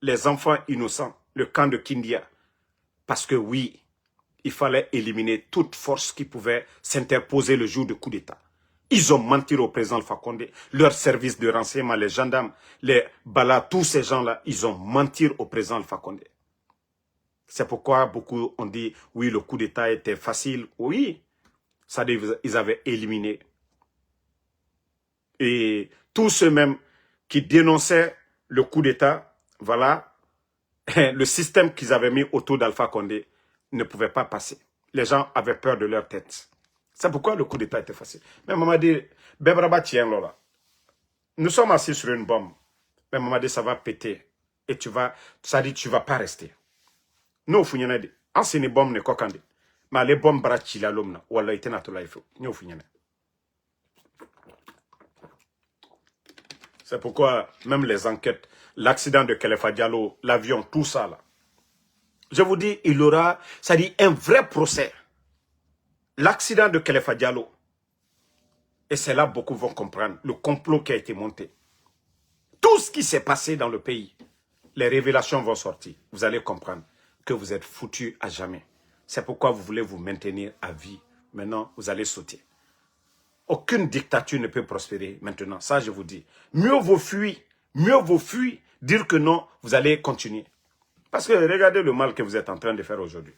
Les enfants innocents, le camp de Kindia. Parce que oui, il fallait éliminer toute force qui pouvait s'interposer le jour du coup d'État. Ils ont menti au président Alpha Condé, leur service de renseignement, les gendarmes, les balas, tous ces gens-là, ils ont menti au président Alpha Condé. C'est pourquoi beaucoup ont dit, oui, le coup d'État était facile. Oui, ça dit, ils avaient éliminé. Et tous ceux-mêmes qui dénonçaient le coup d'État, voilà, le système qu'ils avaient mis autour d'Alpha Condé ne pouvait pas passer. Les gens avaient peur de leur tête. C'est pourquoi le coup d'État était facile. Mais maman dit, Bebraba tient là. Nous sommes assis sur une bombe. Mais maman dit, ça va péter. Et ça dit, tu ne vas pas rester. Nous, on dit, c'est une bombe ne kokande. Mais les bombes brachi la l'homme, ou alors il était naturel. Nous, C'est pourquoi même les enquêtes, l'accident de Khalifa Diallo, l'avion, tout ça là. Je vous dis, il aura, ça dit un vrai procès. L'accident de Khalifa Diallo. Et c'est là beaucoup vont comprendre le complot qui a été monté. Tout ce qui s'est passé dans le pays, les révélations vont sortir. Vous allez comprendre que vous êtes foutus à jamais. C'est pourquoi vous voulez vous maintenir à vie. Maintenant, vous allez sauter. Aucune dictature ne peut prospérer maintenant. Ça, je vous dis. Mieux vaut fuir. Mieux vaut fuir. Dire que non, vous allez continuer. Parce que regardez le mal que vous êtes en train de faire aujourd'hui.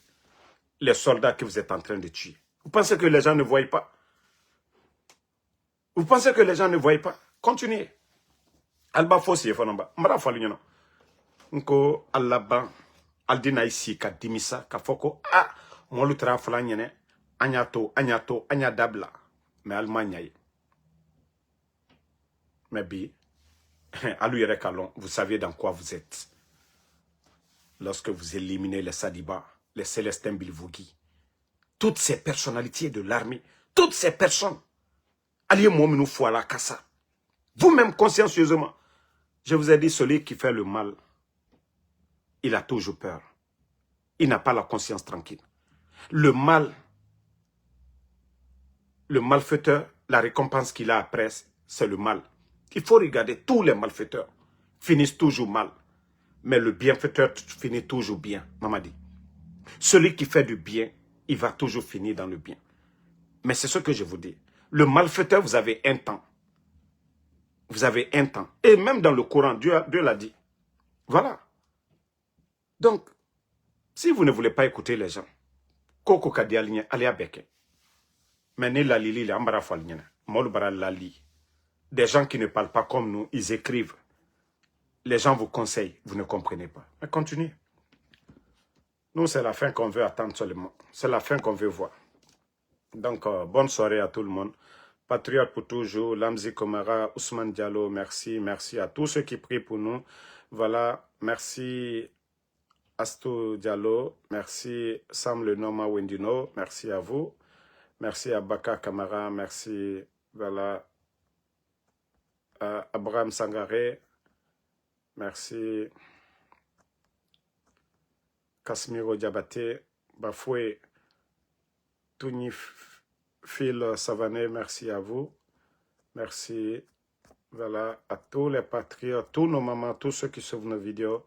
Les soldats que vous êtes en train de tuer. Vous pensez que les gens ne voient pas? Vous pensez que les gens ne voient pas? Continuez. Alba Fossi, Fonamba. Mara Faligno. Nko Allaban. Aldina ici, ka dimisa, ka foko. Ah, moi le tra flanyene. Agnato, agnadabla. Mais Allemagne. Mais bi. Alouire Kalon, vous savez dans quoi vous êtes. Lorsque vous éliminez les Sadiba, les Célestins Bilvougui, toutes ces personnalités de l'armée, toutes ces personnes, alliez moi nous faut à la cassa. Vous-même consciencieusement, je vous ai dit, celui qui fait le mal, il a toujours peur. Il n'a pas la conscience tranquille. Le mal, le malfaiteur, la récompense qu'il a après, c'est le mal. Il faut regarder, tous les malfaiteurs finissent toujours mal. Mais le bienfaiteur finit toujours bien, maman dit. Celui qui fait du bien, il va toujours finir dans le bien. Mais c'est ce que je vous dis. Le malfaiteur, vous avez un temps. Vous avez un temps. Et même dans le Coran, Dieu l'a dit. Voilà. Donc, si vous ne voulez pas écouter les gens, Koko Kadialine, allez à Beke. Mais ne la lili, la ambara falnyana. Molbara lali. Des gens qui ne parlent pas comme nous, ils écrivent. Les gens vous conseillent, vous ne comprenez pas. Mais continuez. Nous, c'est la fin qu'on veut attendre seulement. C'est la fin qu'on veut voir. Donc, bonne soirée à tout le monde. Patriote pour toujours, Lamzi Komara, Ousmane Diallo, merci. Merci à tous ceux qui prient pour nous. Voilà, merci Asto Diallo, merci Sam Le Noma Wendino, merci à vous. Merci à Baka Kamara, merci, voilà, à Abraham Sangaré, merci Kasmiro Diabaté, Bafoué Touni Phil Savané, merci à vous. Merci, voilà, à tous les patriotes, tous nos mamans, tous ceux qui suivent nos vidéos,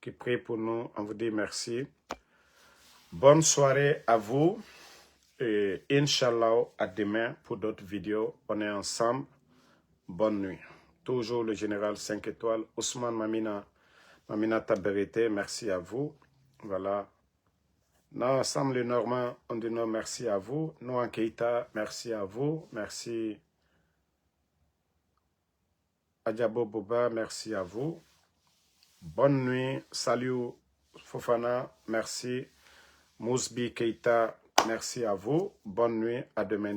qui prient pour nous, on vous dit merci. Bonne soirée à vous. Et Inch'Allah, à demain pour d'autres vidéos. On est ensemble. Bonne nuit. Toujours le général 5 étoiles. Ousmane Mamina Taberité, merci à vous. Voilà. Non, ensemble le Normand, on dit non, merci à vous. Nous en Keita, merci à vous. Merci. Adjabo Boba, merci à vous. Bonne nuit. Salut Fofana, merci. Mousbi Keita, merci à vous. Bonne nuit. À demain.